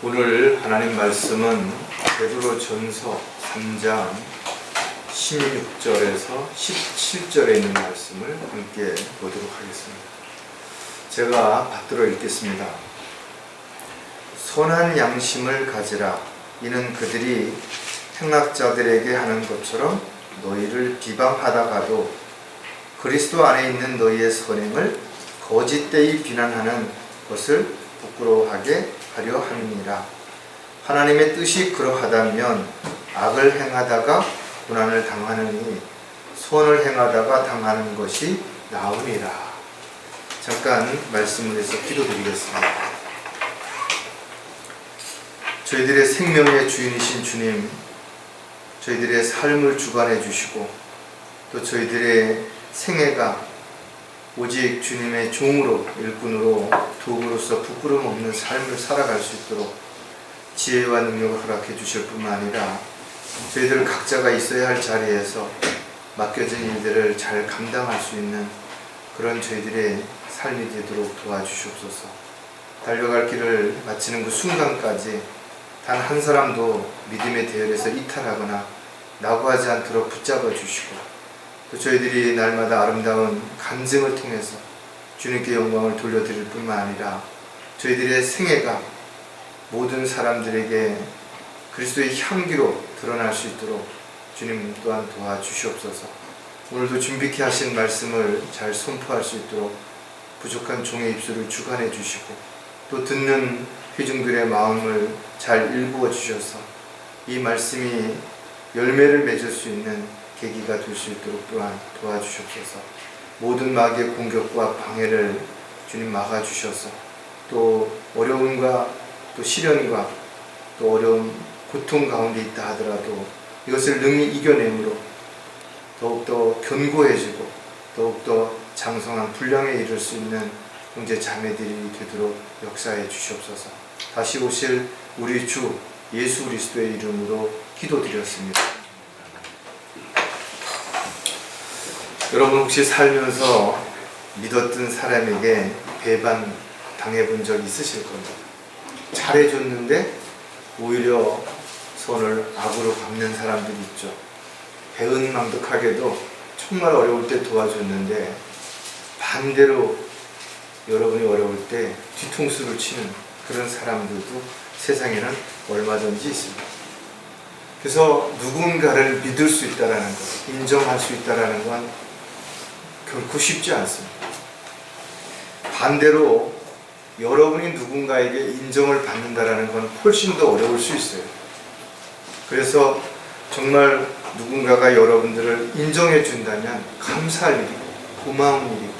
오늘 하나님 말씀은 베드로전서 3장 16절에서 17절에 있는 말씀을 함께 보도록 하겠습니다. 제가 받들어 읽겠습니다. 선한 양심을 가지라. 이는 그들이 행악자들에게 하는 것처럼 너희를 비방하다가도 그리스도 안에 있는 너희의 선행을 거짓되이 비난하는 것을 부끄러워하게 하려 함이니라. 하나님의 뜻이 그러하다면 악을 행하다가 고난을 당하느니 선을 행하다가 당하는 것이 나으니라. 잠깐 말씀을 해서 기도드리겠습니다. 저희들의 생명의 주인이신 주님, 저희들의 삶을 주관해 주시고 또 저희들의 생애가 오직 주님의 종으로, 일꾼으로, 도구로서 부끄럼 없는 삶을 살아갈 수 있도록 지혜와 능력을 허락해 주실 뿐만 아니라 저희들 각자가 있어야 할 자리에서 맡겨진 일들을 잘 감당할 수 있는 그런 저희들의 삶이 되도록 도와주시옵소서. 달려갈 길을 마치는 그 순간까지 단 한 사람도 믿음의 대열에서 이탈하거나 낙오하지 않도록 붙잡아 주시고 또 저희들이 날마다 아름다운 간증을 통해서 주님께 영광을 돌려드릴 뿐만 아니라 저희들의 생애가 모든 사람들에게 그리스도의 향기로 드러날 수 있도록 주님 또한 도와주시옵소서. 오늘도 준비케 하신 말씀을 잘 선포할 수 있도록 부족한 종의 입술을 주관해 주시고 또 듣는 회중들의 마음을 잘 일구어 주셔서 이 말씀이 열매를 맺을 수 있는 계기가 될 수 있도록 또한 도와주시옵소서. 모든 마귀의 공격과 방해를 주님 막아주셔서 또 어려움과 또 시련과 또 어려움, 고통 가운데 있다 하더라도 이것을 능히 이겨내므로 더욱더 견고해지고 더욱더 장성한 분량에 이를 수 있는 형제 자매들이 되도록 역사해 주시옵소서. 다시 오실 우리 주 예수 그리스도의 이름으로 기도드렸습니다. 여러분 혹시 살면서 믿었던 사람에게 배반 당해본 적 있으실 겁니다. 잘해줬는데 오히려 손을 악으로 갚는 사람들이 있죠. 배은망덕하게도 정말 어려울 때 도와줬는데 반대로 여러분이 어려울 때 뒤통수를 치는 그런 사람들도 세상에는 얼마든지 있습니다. 그래서 누군가를 믿을 수 있다는 것, 인정할 수 있다는 건 결코 쉽지 않습니다. 반대로 여러분이 누군가에게 인정을 받는다는 건 훨씬 더 어려울 수 있어요. 그래서 정말 누군가가 여러분들을 인정해 준다면 감사할 일이고 고마운 일이고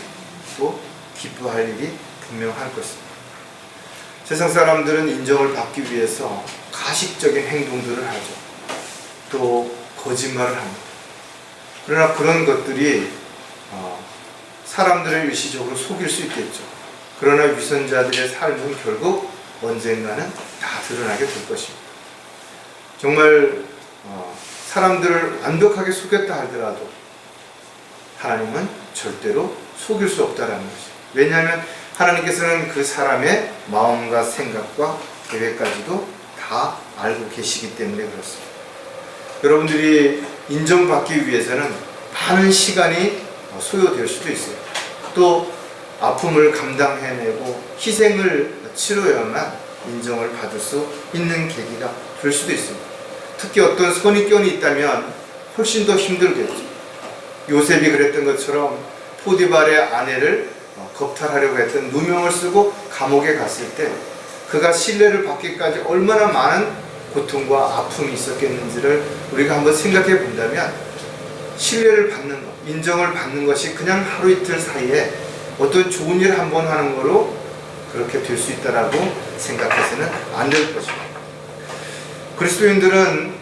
또 기뻐할 일이 분명할 것입니다. 세상 사람들은 인정을 받기 위해서 가식적인 행동들을 하죠. 또 거짓말을 합니다. 그러나 그런 것들이 사람들을 일시적으로 속일 수 있겠죠. 그러나 위선자들의 삶은 결국 언젠가는 다 드러나게 될 것입니다. 정말 사람들을 완벽하게 속였다 하더라도 하나님은 절대로 속일 수 없다는 것입니다. 왜냐하면 하나님께서는 그 사람의 마음과 생각과 계획까지도 다 알고 계시기 때문에 그렇습니다. 여러분들이 인정받기 위해서는 많은 시간이 소요될 수도 있어요. 또 아픔을 감당해내고 희생을 치러야만 인정을 받을 수 있는 계기가 될 수도 있습니다. 특히 어떤 선입견이 있다면 훨씬 더 힘들겠죠. 요셉이 그랬던 것처럼 포디발의 아내를 겁탈하려고 했던 누명을 쓰고 감옥에 갔을 때 그가 신뢰를 받기까지 얼마나 많은 고통과 아픔이 있었겠는지를 우리가 한번 생각해 본다면 신뢰를 받는 것, 인정을 받는 것이 그냥 하루 이틀 사이에 어떤 좋은 일 한 번 하는 거로 그렇게 될 수 있다라고 생각해서는 안 될 것입니다. 그리스도인들은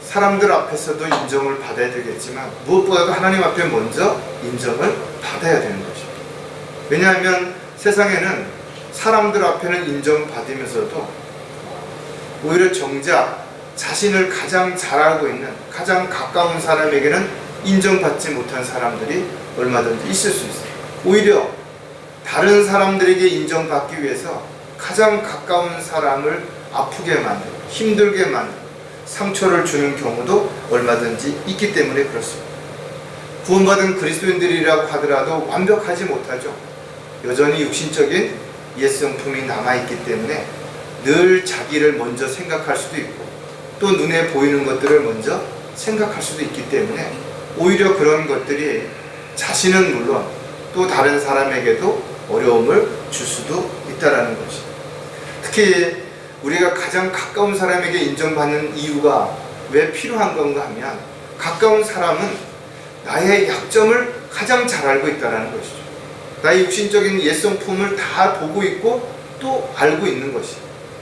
사람들 앞에서도 인정을 받아야 되겠지만 무엇보다도 하나님 앞에 먼저 인정을 받아야 되는 것입니다. 왜냐하면 세상에는 사람들 앞에는 인정받으면서도 오히려 정작 자신을 가장 잘 알고 있는 가장 가까운 사람에게는 인정받지 못한 사람들이 얼마든지 있을 수 있어요. 오히려 다른 사람들에게 인정받기 위해서 가장 가까운 사람을 아프게 만들고 힘들게 만들고 상처를 주는 경우도 얼마든지 있기 때문에 그렇습니다. 구원받은 그리스도인들이라고 하더라도 완벽하지 못하죠. 여전히 육신적인 옛성품이 남아있기 때문에 늘 자기를 먼저 생각할 수도 있고 또 눈에 보이는 것들을 먼저 생각할 수도 있기 때문에 오히려 그런 것들이 자신은 물론 또 다른 사람에게도 어려움을 줄 수도 있다는 것이. 특히 우리가 가장 가까운 사람에게 인정받는 이유가 왜 필요한 건가 하면 가까운 사람은 나의 약점을 가장 잘 알고 있다는 것이죠. 나의 육신적인 옛성품을 다 보고 있고 또 알고 있는 것이.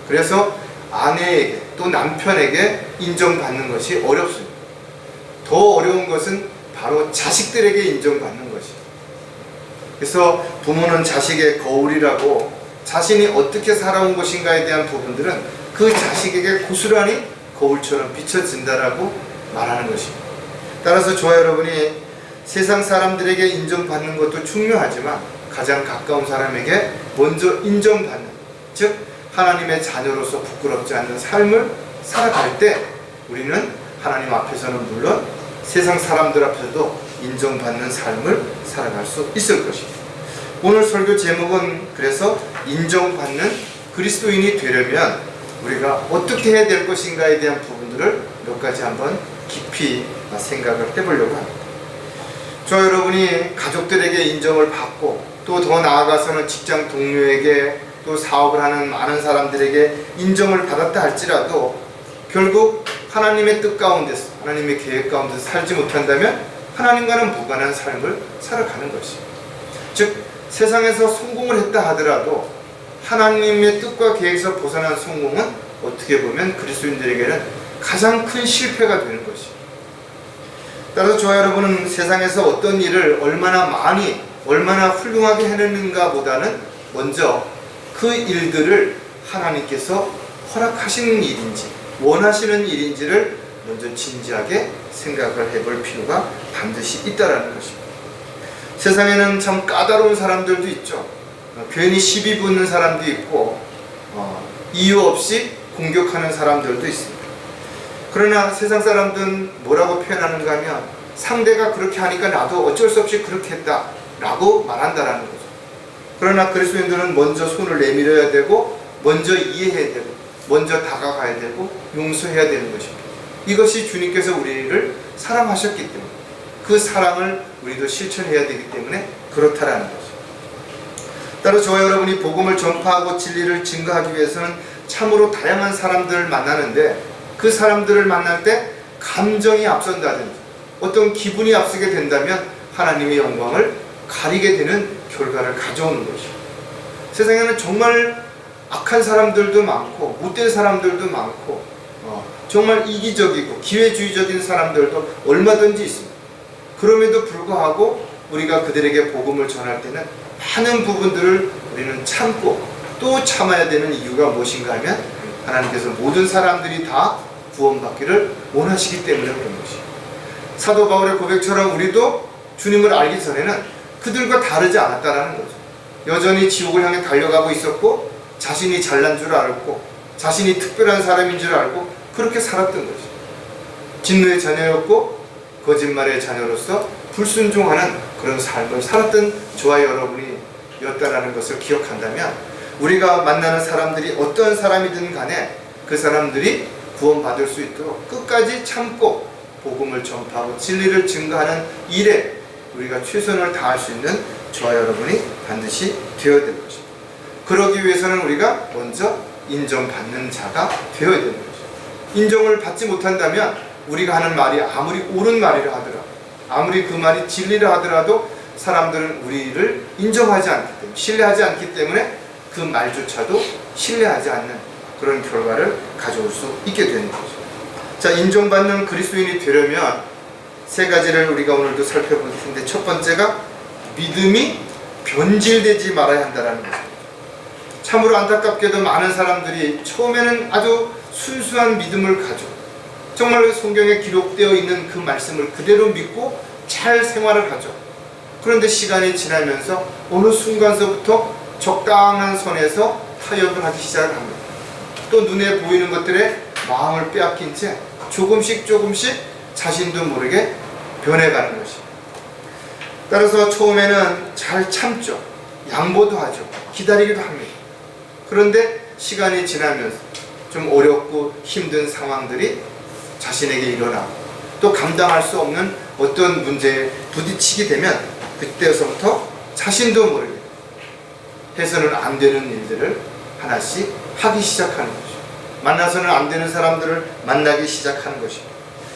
그래서 아내에게 또 남편에게 인정받는 것이 어렵습니다. 더 어려운 것은 바로 자식들에게 인정받는 것이. 그래서 부모는 자식의 거울이라고 자신이 어떻게 살아온 것인가에 대한 부분들은 그 자식에게 고스란히 거울처럼 비춰진다라고 말하는 것입니다. 따라서 저와 여러분이 세상 사람들에게 인정받는 것도 중요하지만 가장 가까운 사람에게 먼저 인정받는, 즉 하나님의 자녀로서 부끄럽지 않는 삶을 살아갈 때 우리는 하나님 앞에서는 물론 세상 사람들 앞에서도 인정받는 삶을 살아갈 수 있을 것입니다. 오늘 설교 제목은 그래서 인정받는 그리스도인이 되려면 우리가 어떻게 해야 될 것인가에 대한 부분들을 몇 가지 한번 깊이 생각을 해보려고 합니다. 저 여러분이 가족들에게 인정을 받고 또 더 나아가서는 직장 동료에게 또 사업을 하는 많은 사람들에게 인정을 받았다 할지라도 결국 하나님의 뜻 가운데서 하나님의 계획 가운데서 살지 못한다면 하나님과는 무관한 삶을 살아가는 것입니다. 즉 세상에서 성공을 했다 하더라도 하나님의 뜻과 계획에서 벗어난 성공은 어떻게 보면 그리스도인들에게는 가장 큰 실패가 되는 것입니다. 따라서 저와 여러분은 세상에서 어떤 일을 얼마나 많이 얼마나 훌륭하게 해내는가 보다는 먼저 그 일들을 하나님께서 허락하시는 일인지 원하시는 일인지를 먼저 진지하게 생각을 해볼 필요가 반드시 있다는 것입니다. 세상에는 참 까다로운 사람들도 있죠. 괜히 시비 붙는 사람도 있고 이유 없이 공격하는 사람들도 있습니다. 그러나 세상 사람들은 뭐라고 표현하는가 하면 상대가 그렇게 하니까 나도 어쩔 수 없이 그렇게 했다 라고 말한다라는 거죠. 그러나 그리스도인들은 먼저 손을 내밀어야 되고 먼저 이해해야 되고 먼저 다가가야 되고 용서해야 되는 것입니다. 이것이 주님께서 우리를 사랑하셨기 때문에 그 사랑을 우리도 실천해야 되기 때문에 그렇다라는 거죠. 따로 저와 여러분이 복음을 전파하고 진리를 증거하기 위해서는 참으로 다양한 사람들을 만나는데 그 사람들을 만날 때 감정이 앞선다든지 어떤 기분이 앞서게 된다면 하나님의 영광을 가리게 되는 결과를 가져오는 것이죠. 세상에는 정말 악한 사람들도 많고 못된 사람들도 많고 정말 이기적이고 기회주의적인 사람들도 얼마든지 있습니다. 그럼에도 불구하고 우리가 그들에게 복음을 전할 때는 많은 부분들을 우리는 참고 또 참아야 되는 이유가 무엇인가 하면 하나님께서 모든 사람들이 다 구원받기를 원하시기 때문에 그런 것이에요. 사도 바울의 고백처럼 우리도 주님을 알기 전에는 그들과 다르지 않았다는 거죠. 여전히 지옥을 향해 달려가고 있었고 자신이 잘난 줄 알고 자신이 특별한 사람인 줄 알고 그렇게 살았던 거죠. 진노의 자녀였고 거짓말의 자녀로서 불순종하는 그런 삶을 살았던 저와 여러분이 였다라는 것을 기억한다면 우리가 만나는 사람들이 어떤 사람이든 간에 그 사람들이 구원받을 수 있도록 끝까지 참고 복음을 전파하고 진리를 증거하는 일에 우리가 최선을 다할 수 있는 저와 여러분이 반드시 되어야 될 것입니다. 그러기 위해서는 우리가 먼저 인정받는 자가 되어야 되는 것입니다. 인정을 받지 못한다면 우리가 하는 말이 아무리 옳은 말이라 하더라도 아무리 그 말이 진리라 하더라도 사람들은 우리를 인정하지 않기 때문에 신뢰하지 않기 때문에 그 말조차도 신뢰하지 않는 그런 결과를 가져올 수 있게 되는 거죠. 자, 인정받는 그리스도인이 되려면 세 가지를 우리가 오늘도 살펴볼 텐데 첫 번째가 믿음이 변질되지 말아야 한다는 것입니다. 참으로 안타깝게도 많은 사람들이 처음에는 아주 순수한 믿음을 가지고 정말 성경에 기록되어 있는 그 말씀을 그대로 믿고 잘 생활을 하죠. 그런데 시간이 지나면서 어느 순간서부터 적당한 선에서 타협을 하기 시작을 합니다. 또 눈에 보이는 것들에 마음을 빼앗긴 채 조금씩 자신도 모르게 변해가는 것입니다. 따라서 처음에는 잘 참죠. 양보도 하죠. 기다리기도 합니다. 그런데 시간이 지나면서 좀 어렵고 힘든 상황들이 자신에게 일어나고 또 감당할 수 없는 어떤 문제에 부딪히게 되면 그때서부터 자신도 모르게 해서는 안 되는 일들을 하나씩 하기 시작하는 것이죠. 만나서는 안 되는 사람들을 만나기 시작하는 것입니다.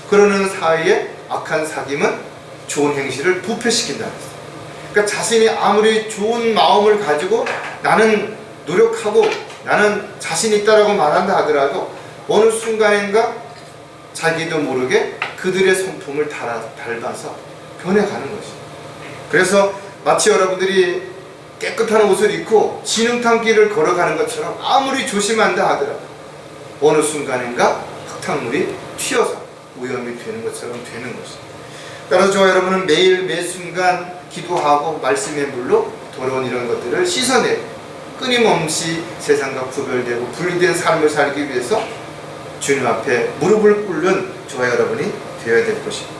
그러는 사이에 악한 사귐은 좋은 행실을 부패시킨다는 것입니다. 그러니까 자신이 아무리 좋은 마음을 가지고 나는 노력하고 나는 자신 있다라고 말한다 하더라도 어느 순간인가 자기도 모르게 그들의 성품을 닮아서 변해가는 것입니다. 그래서 마치 여러분들이 깨끗한 옷을 입고 진흙탕 길을 걸어가는 것처럼 아무리 조심한다 하더라도 어느 순간인가 흙탕물이 튀어서 오염이 되는 것처럼 되는 것입니다. 따라서 저와 여러분은 매일 매 순간 기도하고 말씀의 물로 더러운 이런 것들을 씻어내고 끊임없이 세상과 구별되고 분리된 삶을 살기 위해서 주님 앞에 무릎을 꿇는 저와 여러분이 되어야 될 것입니다.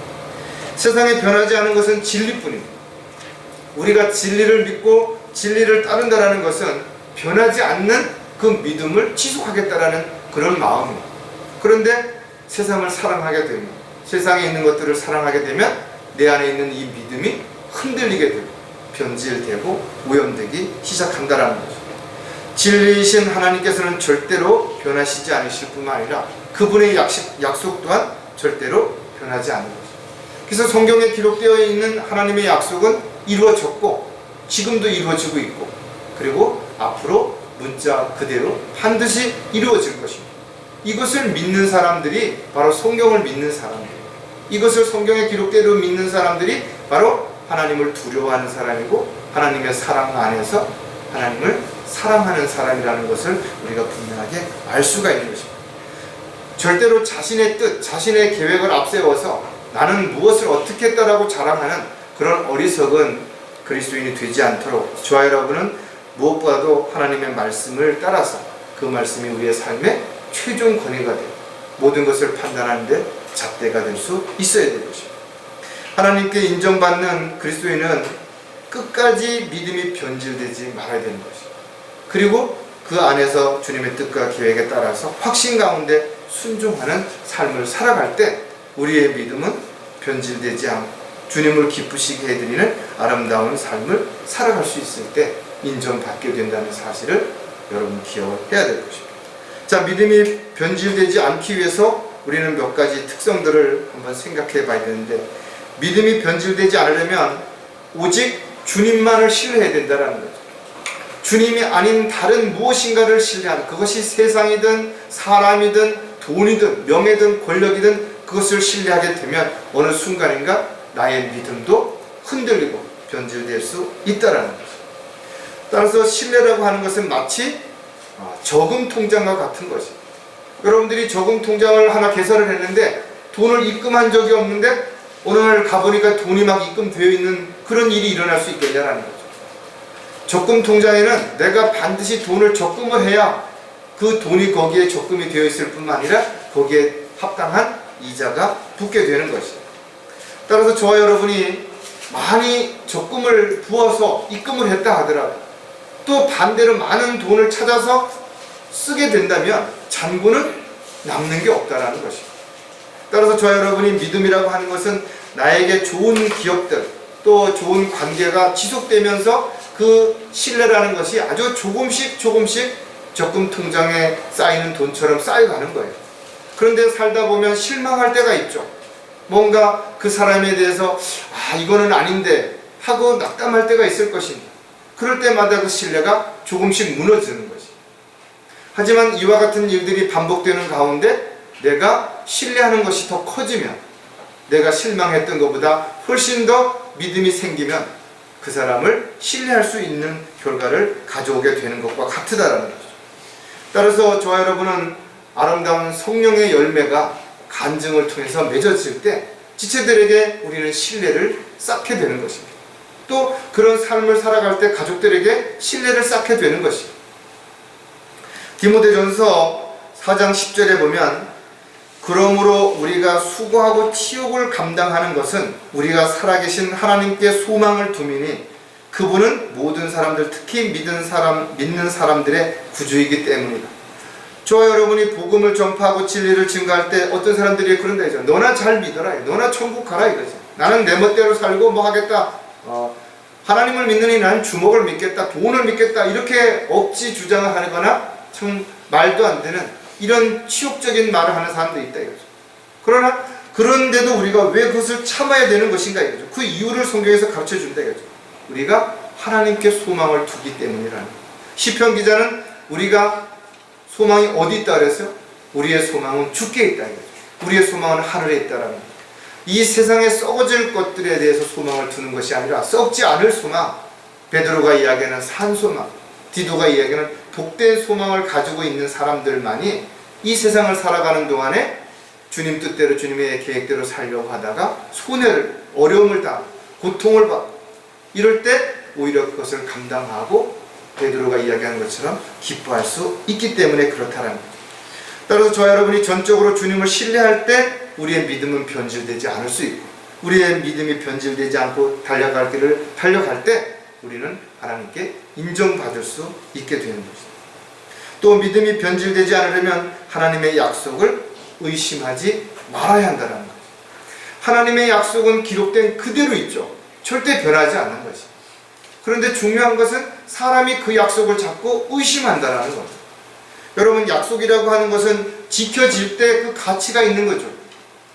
세상에 변하지 않은 것은 진리뿐입니다. 우리가 진리를 믿고 진리를 따른다는 것은 변하지 않는 그 믿음을 지속하겠다라는 그런 마음입니다. 그런데 세상을 사랑하게 되면, 세상에 있는 것들을 사랑하게 되면 내 안에 있는 이 믿음이 흔들리게 되고 변질되고 오염되기 시작한다라는 거죠. 진리이신 하나님께서는 절대로 변하시지 않으실 뿐만 아니라 그분의 약속 또한 절대로 변하지 않는 거죠. 그래서 성경에 기록되어 있는 하나님의 약속은 이루어졌고 지금도 이루어지고 있고 그리고 앞으로 문자 그대로 반드시 이루어질 것입니다. 이것을 믿는 사람들이 바로 성경을 믿는 사람들이에요. 이것을 성경에 기록대로 믿는 사람들이 바로 하나님을 두려워하는 사람이고 하나님의 사랑 안에서 하나님을 사랑하는 사람이라는 것을 우리가 분명하게 알 수가 있는 것입니다. 절대로 자신의 뜻, 자신의 계획을 앞세워서 나는 무엇을 어떻게 했다라고 자랑하는 그런 어리석은 그리스도인이 되지 않도록 저와 여러분은 무엇보다도 하나님의 말씀을 따라서 그 말씀이 우리의 삶의 최종 권위가 되고 모든 것을 판단하는 데 잣대가 될 수 있어야 될 것입니다. 하나님께 인정받는 그리스도인은 끝까지 믿음이 변질되지 말아야 되는 것입니다. 그리고 그 안에서 주님의 뜻과 계획에 따라서 확신 가운데 순종하는 삶을 살아갈 때 우리의 믿음은 변질되지 않고 주님을 기쁘시게 해드리는 아름다운 삶을 살아갈 수 있을 때 인정받게 된다는 사실을 여러분 기억해야 될 것입니다. 자, 믿음이 변질되지 않기 위해서 우리는 몇 가지 특성들을 한번 생각해 봐야 되는데, 믿음이 변질되지 않으려면 오직 주님만을 신뢰해야 된다는 거죠. 주님이 아닌 다른 무엇인가를 신뢰하는, 그것이 세상이든 사람이든 돈이든 명예든 권력이든 그것을 신뢰하게 되면 어느 순간인가 나의 믿음도 흔들리고 변질될 수 있다는 거죠. 따라서 신뢰라고 하는 것은 마치 저금 통장과 같은 것이에요. 여러분들이 저금 통장을 하나 개설을 했는데 돈을 입금한 적이 없는데 어느 날 가보니까 돈이 막 입금되어 있는 그런 일이 일어날 수 있겠냐라는 거죠. 적금 통장에는 내가 반드시 돈을 적금을 해야 그 돈이 거기에 적금이 되어 있을 뿐만 아니라 거기에 합당한 이자가 붙게 되는 것이에요. 따라서 저와 여러분이 많이 적금을 부어서 입금을 했다 하더라도 또 반대로 많은 돈을 찾아서 쓰게 된다면 잔고는 남는 게 없다라는 것입니다. 따라서 저와 여러분이 믿음이라고 하는 것은 나에게 좋은 기업들 또 좋은 관계가 지속되면서 그 신뢰라는 것이 아주 조금씩 적금 통장에 쌓이는 돈처럼 쌓여가는 거예요. 그런데 살다 보면 실망할 때가 있죠. 뭔가 그 사람에 대해서 이거는 아닌데 하고 낙담할 때가 있을 것입니다. 그럴 때마다 그 신뢰가 조금씩 무너지는 것이. 하지만 이와 같은 일들이 반복되는 가운데 내가 신뢰하는 것이 더 커지면, 내가 실망했던 것보다 훨씬 더 믿음이 생기면 그 사람을 신뢰할 수 있는 결과를 가져오게 되는 것과 같다라는 거죠. 따라서 저와 여러분은 아름다운 성령의 열매가 간증을 통해서 맺어질 때 지체들에게 우리는 신뢰를 쌓게 되는 것입니다. 또 그런 삶을 살아갈 때 가족들에게 신뢰를 쌓게 되는 것입니다. 디모데전서 4장 10절에 보면 그러므로 우리가 수고하고 치욕을 감당하는 것은 우리가 살아계신 하나님께 소망을 두미니 그분은 모든 사람들, 특히 믿는 사람들의 구주이기 때문이다. 저와 여러분이 복음을 전파하고 진리를 증거할 때 어떤 사람들이 그런다 이죠. 너나 잘 믿어라. 너나 천국 가라 이거지. 나는 내 멋대로 살고 뭐 하겠다. 하나님을 믿느니 나는 주먹을 믿겠다. 돈을 믿겠다. 이렇게 억지 주장을 하거나 참 말도 안 되는 이런 치욕적인 말을 하는 사람도 있다 이거죠. 그러나 그런데도 우리가 왜 그것을 참아야 되는 것인가 이거죠. 그 이유를 성경에서 가르쳐 준다 이거죠. 우리가 하나님께 소망을 두기 때문이라는 거예요. 시편 기자는 우리가 소망이 어디 있다 그랬어요? 우리의 소망은 주께 있다 이거죠. 우리의 소망은 하늘에 있다라는 거예요. 이 세상에 썩어질 것들에 대해서 소망을 두는 것이 아니라 썩지 않을 소망, 베드로가 이야기하는 산소망, 디도가 이야기하는 복된 소망을 가지고 있는 사람들만이 이 세상을 살아가는 동안에 주님 뜻대로 주님의 계획대로 살려고 하다가 손해를, 어려움을 당하고 고통을 받고 이럴 때 오히려 그것을 감당하고 베드로가 이야기한 것처럼 기뻐할 수 있기 때문에 그렇다는 거예요. 따라서 저와 여러분이 전적으로 주님을 신뢰할 때 우리의 믿음은 변질되지 않을 수 있고 우리의 믿음이 변질되지 않고 달려갈 때 우리는 하나님께 인정받을 수 있게 되는 것입니다. 또 믿음이 변질되지 않으려면 하나님의 약속을 의심하지 말아야 한다는 거예요. 하나님의 약속은 기록된 그대로 있죠. 절대 변하지 않는 것이. 그런데 중요한 것은 사람이 그 약속을 잡고 의심한다는 겁니다. 여러분, 약속이라고 하는 것은 지켜질 때 그 가치가 있는 거죠.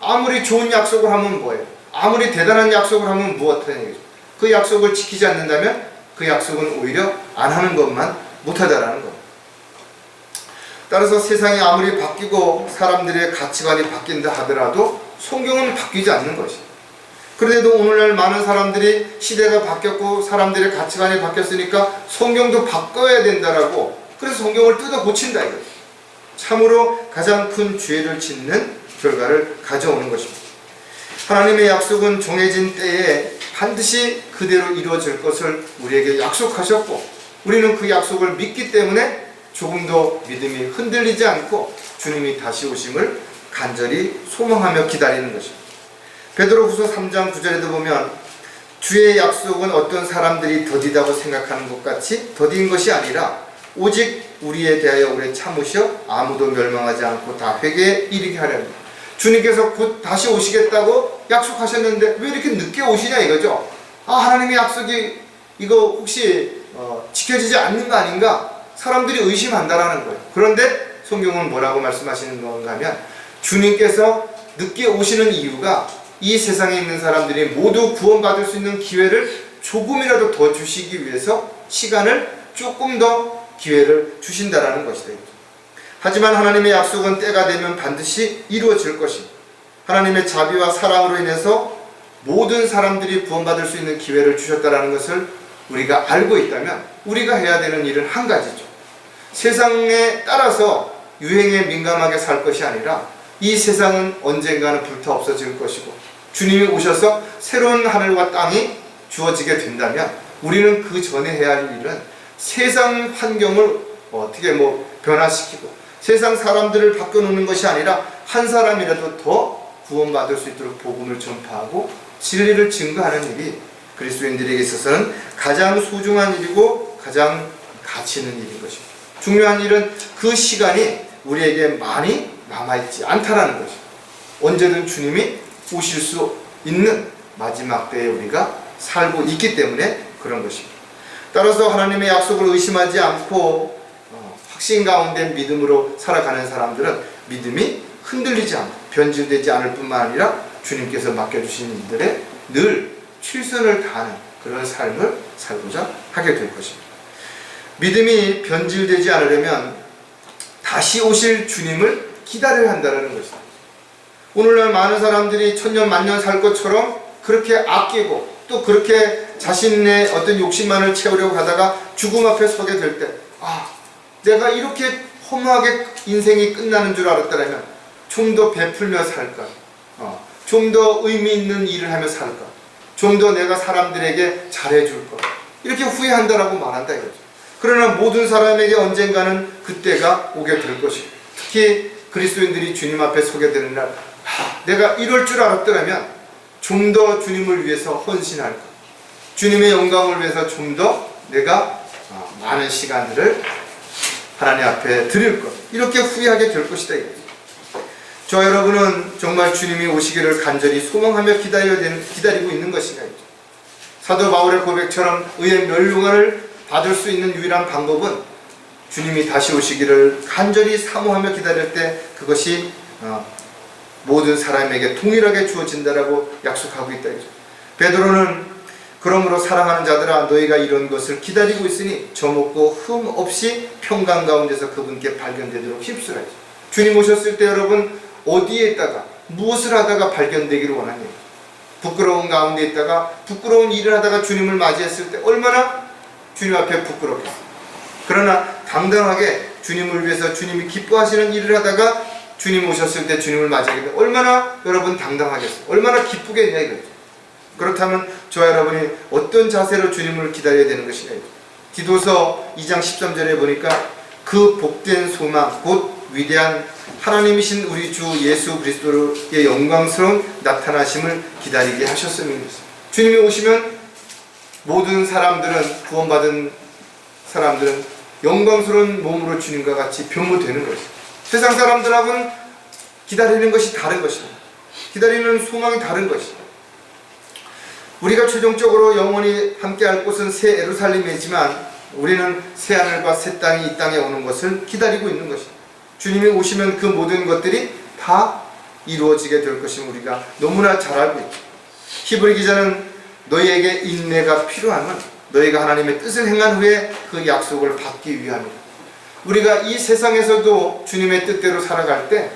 아무리 좋은 약속을 하면 뭐예요? 아무리 대단한 약속을 하면 무엇하는 얘기죠? 그 약속을 지키지 않는다면 그 약속은 오히려 안 하는 것만 못하다라는 겁니다. 따라서 세상이 아무리 바뀌고 사람들의 가치관이 바뀐다 하더라도 성경은 바뀌지 않는 것이에요. 그런데도 오늘날 많은 사람들이 시대가 바뀌었고 사람들의 가치관이 바뀌었으니까 성경도 바꿔야 된다라고 그래서 성경을 뜯어 고친다 이거죠. 참으로 가장 큰 죄를 짓는 결과를 가져오는 것입니다. 하나님의 약속은 정해진 때에 반드시 그대로 이루어질 것을 우리에게 약속하셨고 우리는 그 약속을 믿기 때문에 조금도 믿음이 흔들리지 않고 주님이 다시 오심을 간절히 소망하며 기다리는 것입니다. 베드로후서 3장 9절에도 보면 주의 약속은 어떤 사람들이 더디다고 생각하는 것 같이 더딘 것이 아니라 오직 우리에 대하여 오래 참으셔 아무도 멸망하지 않고 다 회개에 이르게 하려니 주님께서 곧 다시 오시겠다고 약속하셨는데 왜 이렇게 늦게 오시냐 이거죠. 하나님의 약속이 이거 혹시 지켜지지 않는 거 아닌가 사람들이 의심한다라는 거예요. 그런데 성경은 뭐라고 말씀하시는 건가 하면 주님께서 늦게 오시는 이유가 이 세상에 있는 사람들이 모두 구원받을 수 있는 기회를 조금이라도 더 주시기 위해서 시간을 조금 더 기회를 주신다라는 것이다. 하지만 하나님의 약속은 때가 되면 반드시 이루어질 것입니다. 하나님의 자비와 사랑으로 인해서 모든 사람들이 구원받을 수 있는 기회를 주셨다라는 것을 우리가 알고 있다면 우리가 해야 되는 일은 한 가지죠. 세상에 따라서 유행에 민감하게 살 것이 아니라 이 세상은 언젠가는 불타 없어질 것이고 주님이 오셔서 새로운 하늘과 땅이 주어지게 된다면 우리는 그 전에 해야 할 일은 세상 환경을 어떻게 변화시키고 세상 사람들을 바꿔놓는 것이 아니라 한 사람이라도 더 구원받을 수 있도록 복음을 전파하고 진리를 증거하는 일이 그리스도인들에게 있어서는 가장 소중한 일이고 가장 가치 있는 일인 것입니다. 중요한 일은 그 시간이 우리에게 많이 남아있지 않다라는 것입니다. 언제든 주님이 오실 수 있는 마지막 때에 우리가 살고 있기 때문에 그런 것입니다. 따라서 하나님의 약속을 의심하지 않고 확신 가운데 믿음으로 살아가는 사람들은 믿음이 흔들리지 않고 변질되지 않을 뿐만 아니라 주님께서 맡겨주신 일들에 늘 최선을 다하는 그런 삶을 살고자 하게 될 것입니다. 믿음이 변질되지 않으려면 다시 오실 주님을 기다려야 한다는 것입니다. 오늘날 많은 사람들이 천년 만년 살 것처럼 그렇게 아끼고 또 그렇게 자신의 어떤 욕심만을 채우려고 하다가 죽음 앞에 서게 될 때 내가 이렇게 허무하게 인생이 끝나는 줄 알았더라면 좀 더 베풀며 살까, 좀 더 의미 있는 일을 하며 살까, 좀 더 내가 사람들에게 잘해줄까 이렇게 후회한다라고 말한다 이거죠. 그러나 모든 사람에게 언젠가는 그때가 오게 될 것이고 특히 그리스도인들이 주님 앞에 서게 되는 날, 내가 이럴 줄 알았더라면 좀 더 주님을 위해서 헌신할 것, 주님의 영광을 위해서 좀 더 내가 많은 시간들을 하나님 앞에 드릴 것, 이렇게 후회하게 될 것이다 이거죠. 저와 여러분은 정말 주님이 오시기를 간절히 소망하며 기다리고 있는 것인가 이죠. 사도 바울의 고백처럼 의의 멸류관을 받을 수 있는 유일한 방법은 주님이 다시 오시기를 간절히 사모하며 기다릴 때 그것이 모든 사람에게 동일하게 주어진다라고 약속하고 있다 이죠. 베드로는 그러므로 사랑하는 자들아 너희가 이런 것을 기다리고 있으니 저먹고 흠 없이 평강 가운데서 그분께 발견되도록 힘쓰라. 주님 오셨을 때 여러분 어디에 있다가 무엇을 하다가 발견되기를 원하냐고. 부끄러운 가운데 있다가 부끄러운 일을 하다가 주님을 맞이했을 때 얼마나 주님 앞에 부끄럽겠어요. 그러나 당당하게 주님을 위해서 주님이 기뻐하시는 일을 하다가 주님 오셨을 때 주님을 맞이하게 되면 얼마나 여러분 당당하겠어요. 얼마나 기쁘겠냐 이거죠. 그렇다면 저와 여러분이 어떤 자세로 주님을 기다려야 되는 것인가. 디도서 2장 13절에 보니까 그 복된 소망 곧 위대한 하나님이신 우리 주 예수 그리스도의 영광스러운 나타나심을 기다리게 하셨음입니다. 주님이 오시면 모든 사람들은, 구원받은 사람들은 영광스러운 몸으로 주님과 같이 변모되는 것입니다. 세상 사람들하고는 기다리는 것이 다른 것입니다. 기다리는 소망이 다른 것입니다. 우리가 최종적으로 영원히 함께할 곳은 새 예루살렘이지만 우리는 새 하늘과 새 땅이 이 땅에 오는 것을 기다리고 있는 것입니다. 주님이 오시면 그 모든 것들이 다 이루어지게 될 것임을 우리가 너무나 잘 알고 있죠. 히브리 기자는 너희에게 인내가 필요함은 너희가 하나님의 뜻을 행한 후에 그 약속을 받기 위함이다. 우리가 이 세상에서도 주님의 뜻대로 살아갈 때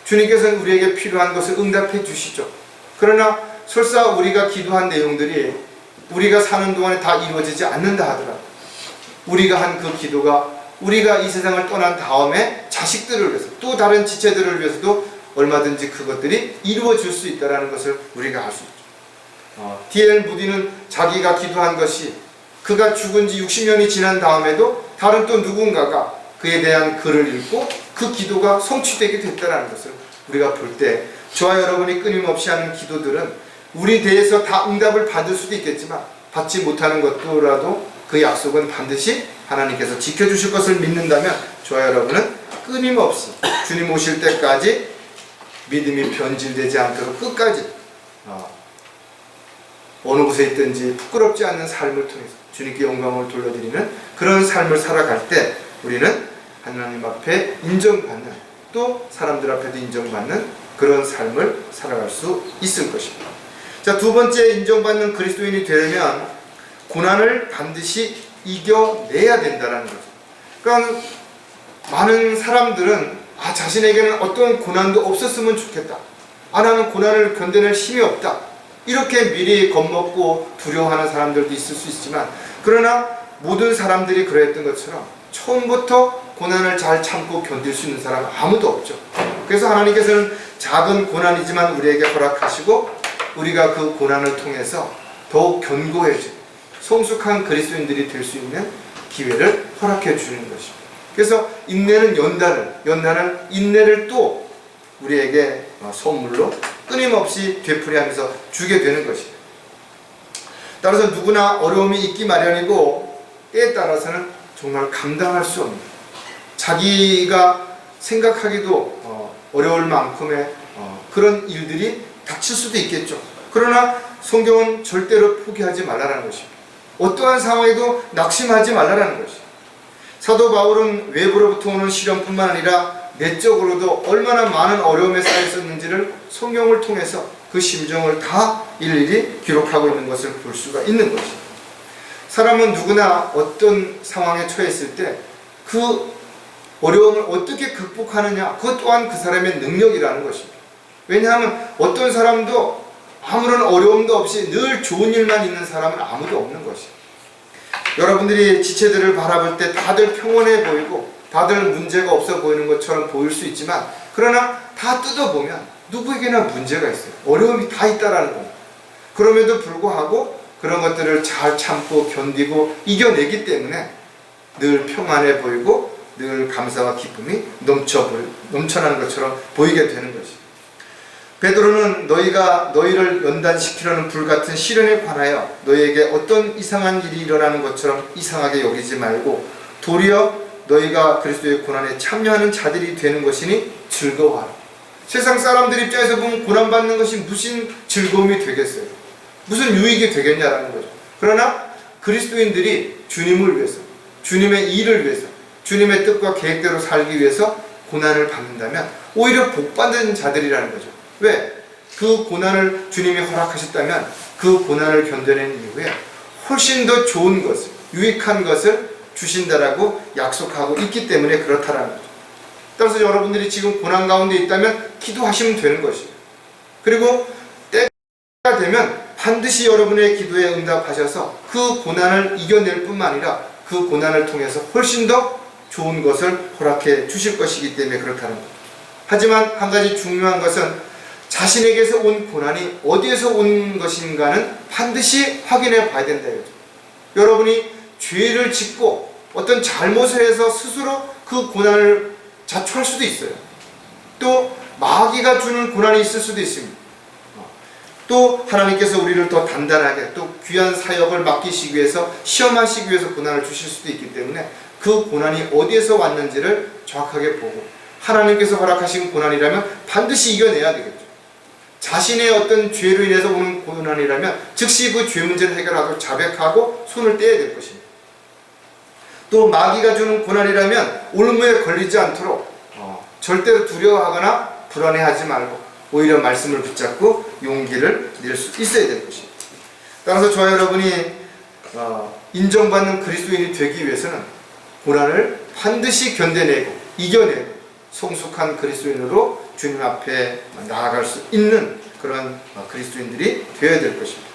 주님께서는 우리에게 필요한 것을 응답해 주시죠. 그러나 설사 우리가 기도한 내용들이 우리가 사는 동안에 다 이루어지지 않는다 하더라도 우리가 한 그 기도가 우리가 이 세상을 떠난 다음에 자식들을 위해서 또 다른 지체들을 위해서도 얼마든지 그것들이 이루어질 수 있다는 것을 우리가 알 수 있죠. D.L. 무디는 자기가 기도한 것이 그가 죽은 지 60년이 지난 다음에도 다른 또 누군가가 그에 대한 글을 읽고 그 기도가 성취되게 됐다는 것을 우리가 볼 때 저와 여러분이 끊임없이 하는 기도들은 우리 대해서 다 응답을 받을 수도 있겠지만 받지 못하는 것도라도 그 약속은 반드시 하나님께서 지켜주실 것을 믿는다면 저와 여러분은 끊임없이 주님 오실 때까지 믿음이 변질되지 않도록 끝까지 어느 곳에 있든지 부끄럽지 않는 삶을 통해서 주님께 영광을 돌려드리는 그런 삶을 살아갈 때 우리는 하나님 앞에 인정받는 또 사람들 앞에도 인정받는 그런 삶을 살아갈 수 있을 것입니다. 자, 두 번째 인정받는 그리스도인이 되려면 고난을 반드시 이겨내야 된다는 거죠. 그러니까 많은 사람들은 자신에게는 어떤 고난도 없었으면 좋겠다. 나는 고난을 견뎌낼 힘이 없다. 이렇게 미리 겁먹고 두려워하는 사람들도 있을 수 있지만 그러나 모든 사람들이 그랬던 것처럼 처음부터 고난을 잘 참고 견딜 수 있는 사람은 아무도 없죠. 그래서 하나님께서는 작은 고난이지만 우리에게 허락하시고 우리가 그 고난을 통해서 더욱 견고해지고 성숙한 그리스도인들이 될 수 있는 기회를 허락해 주는 것입니다. 그래서 인내는 연단은 인내를 또 우리에게 선물로 끊임없이 되풀이하면서 주게 되는 것입니다. 따라서 누구나 어려움이 있기 마련이고 때에 따라서는 정말 감당할 수 없는 자기가 생각하기도 어려울 만큼의 그런 일들이 닥칠 수도 있겠죠. 그러나 성경은 절대로 포기하지 말라는 것입니다. 어떠한 상황에도 낙심하지 말라는 것입니다. 사도 바울은 외부로부터 오는 시련뿐만 아니라 내적으로도 얼마나 많은 어려움에 쌓여 있었는지를 성경을 통해서 그 심정을 다 일일이 기록하고 있는 것을 볼 수가 있는 것입니다. 사람은 누구나 어떤 상황에 처했을 때 그 어려움을 어떻게 극복하느냐, 그것 또한 그 사람의 능력이라는 것입니다. 왜냐하면 어떤 사람도 아무런 어려움도 없이 늘 좋은 일만 있는 사람은 아무도 없는 것이에요. 여러분들이 지체들을 바라볼 때 다들 평온해 보이고 다들 문제가 없어 보이는 것처럼 보일 수 있지만 그러나 다 뜯어보면 누구에게나 문제가 있어요. 어려움이 다 있다라는 겁니다. 그럼에도 불구하고 그런 것들을 잘 참고 견디고 이겨내기 때문에 늘 평안해 보이고 늘 감사와 기쁨이 넘쳐나는 것처럼 보이게 되는 것이. 베드로는 너희가 너희를 연단시키려는 불같은 시련에 관하여 너희에게 어떤 이상한 일이 일어나는 것처럼 이상하게 여기지 말고 도리어 너희가 그리스도의 고난에 참여하는 자들이 되는 것이니 즐거워하라. 세상 사람들 입장에서 보면 고난받는 것이 무슨 즐거움이 되겠어요? 무슨 유익이 되겠냐라는 거죠. 그러나 그리스도인들이 주님을 위해서, 주님의 일을 위해서, 주님의 뜻과 계획대로 살기 위해서 고난을 받는다면 오히려 복받는 자들이라는 거죠. 왜? 그 고난을 주님이 허락하셨다면 그 고난을 견뎌낸 이후에 훨씬 더 좋은 것을, 유익한 것을 주신다라고 약속하고 있기 때문에 그렇다라는 거죠. 따라서 여러분들이 지금 고난 가운데 있다면 기도하시면 되는 것이에요. 그리고 때가 되면 반드시 여러분의 기도에 응답하셔서 그 고난을 이겨낼 뿐만 아니라 그 고난을 통해서 훨씬 더 좋은 것을 허락해 주실 것이기 때문에 그렇다는 거죠. 하지만 한 가지 중요한 것은 자신에게서 온 고난이 어디에서 온 것인가는 반드시 확인해 봐야 된다 이거죠. 여러분이 죄를 짓고 어떤 잘못을 해서 스스로 그 고난을 자초할 수도 있어요. 또 마귀가 주는 고난이 있을 수도 있습니다. 또 하나님께서 우리를 더 단단하게 또 귀한 사역을 맡기시기 위해서 시험하시기 위해서 고난을 주실 수도 있기 때문에 그 고난이 어디에서 왔는지를 정확하게 보고 하나님께서 허락하신 고난이라면 반드시 이겨내야 되겠죠. 자신의 어떤 죄로 인해서 오는 고난이라면 즉시 그 죄 문제를 해결하고 자백하고 손을 떼야 될 것입니다. 또 마귀가 주는 고난이라면 올무에 걸리지 않도록 절대로 두려워하거나 불안해하지 말고 오히려 말씀을 붙잡고 용기를 낼 수 있어야 될 것입니다. 따라서 저와 여러분이 인정받는 그리스도인이 되기 위해서는 고난을 반드시 견뎌내고 이겨내고 성숙한 그리스도인으로 주님 앞에 나아갈 수 있는 그런 그리스도인들이 되어야 될 것입니다.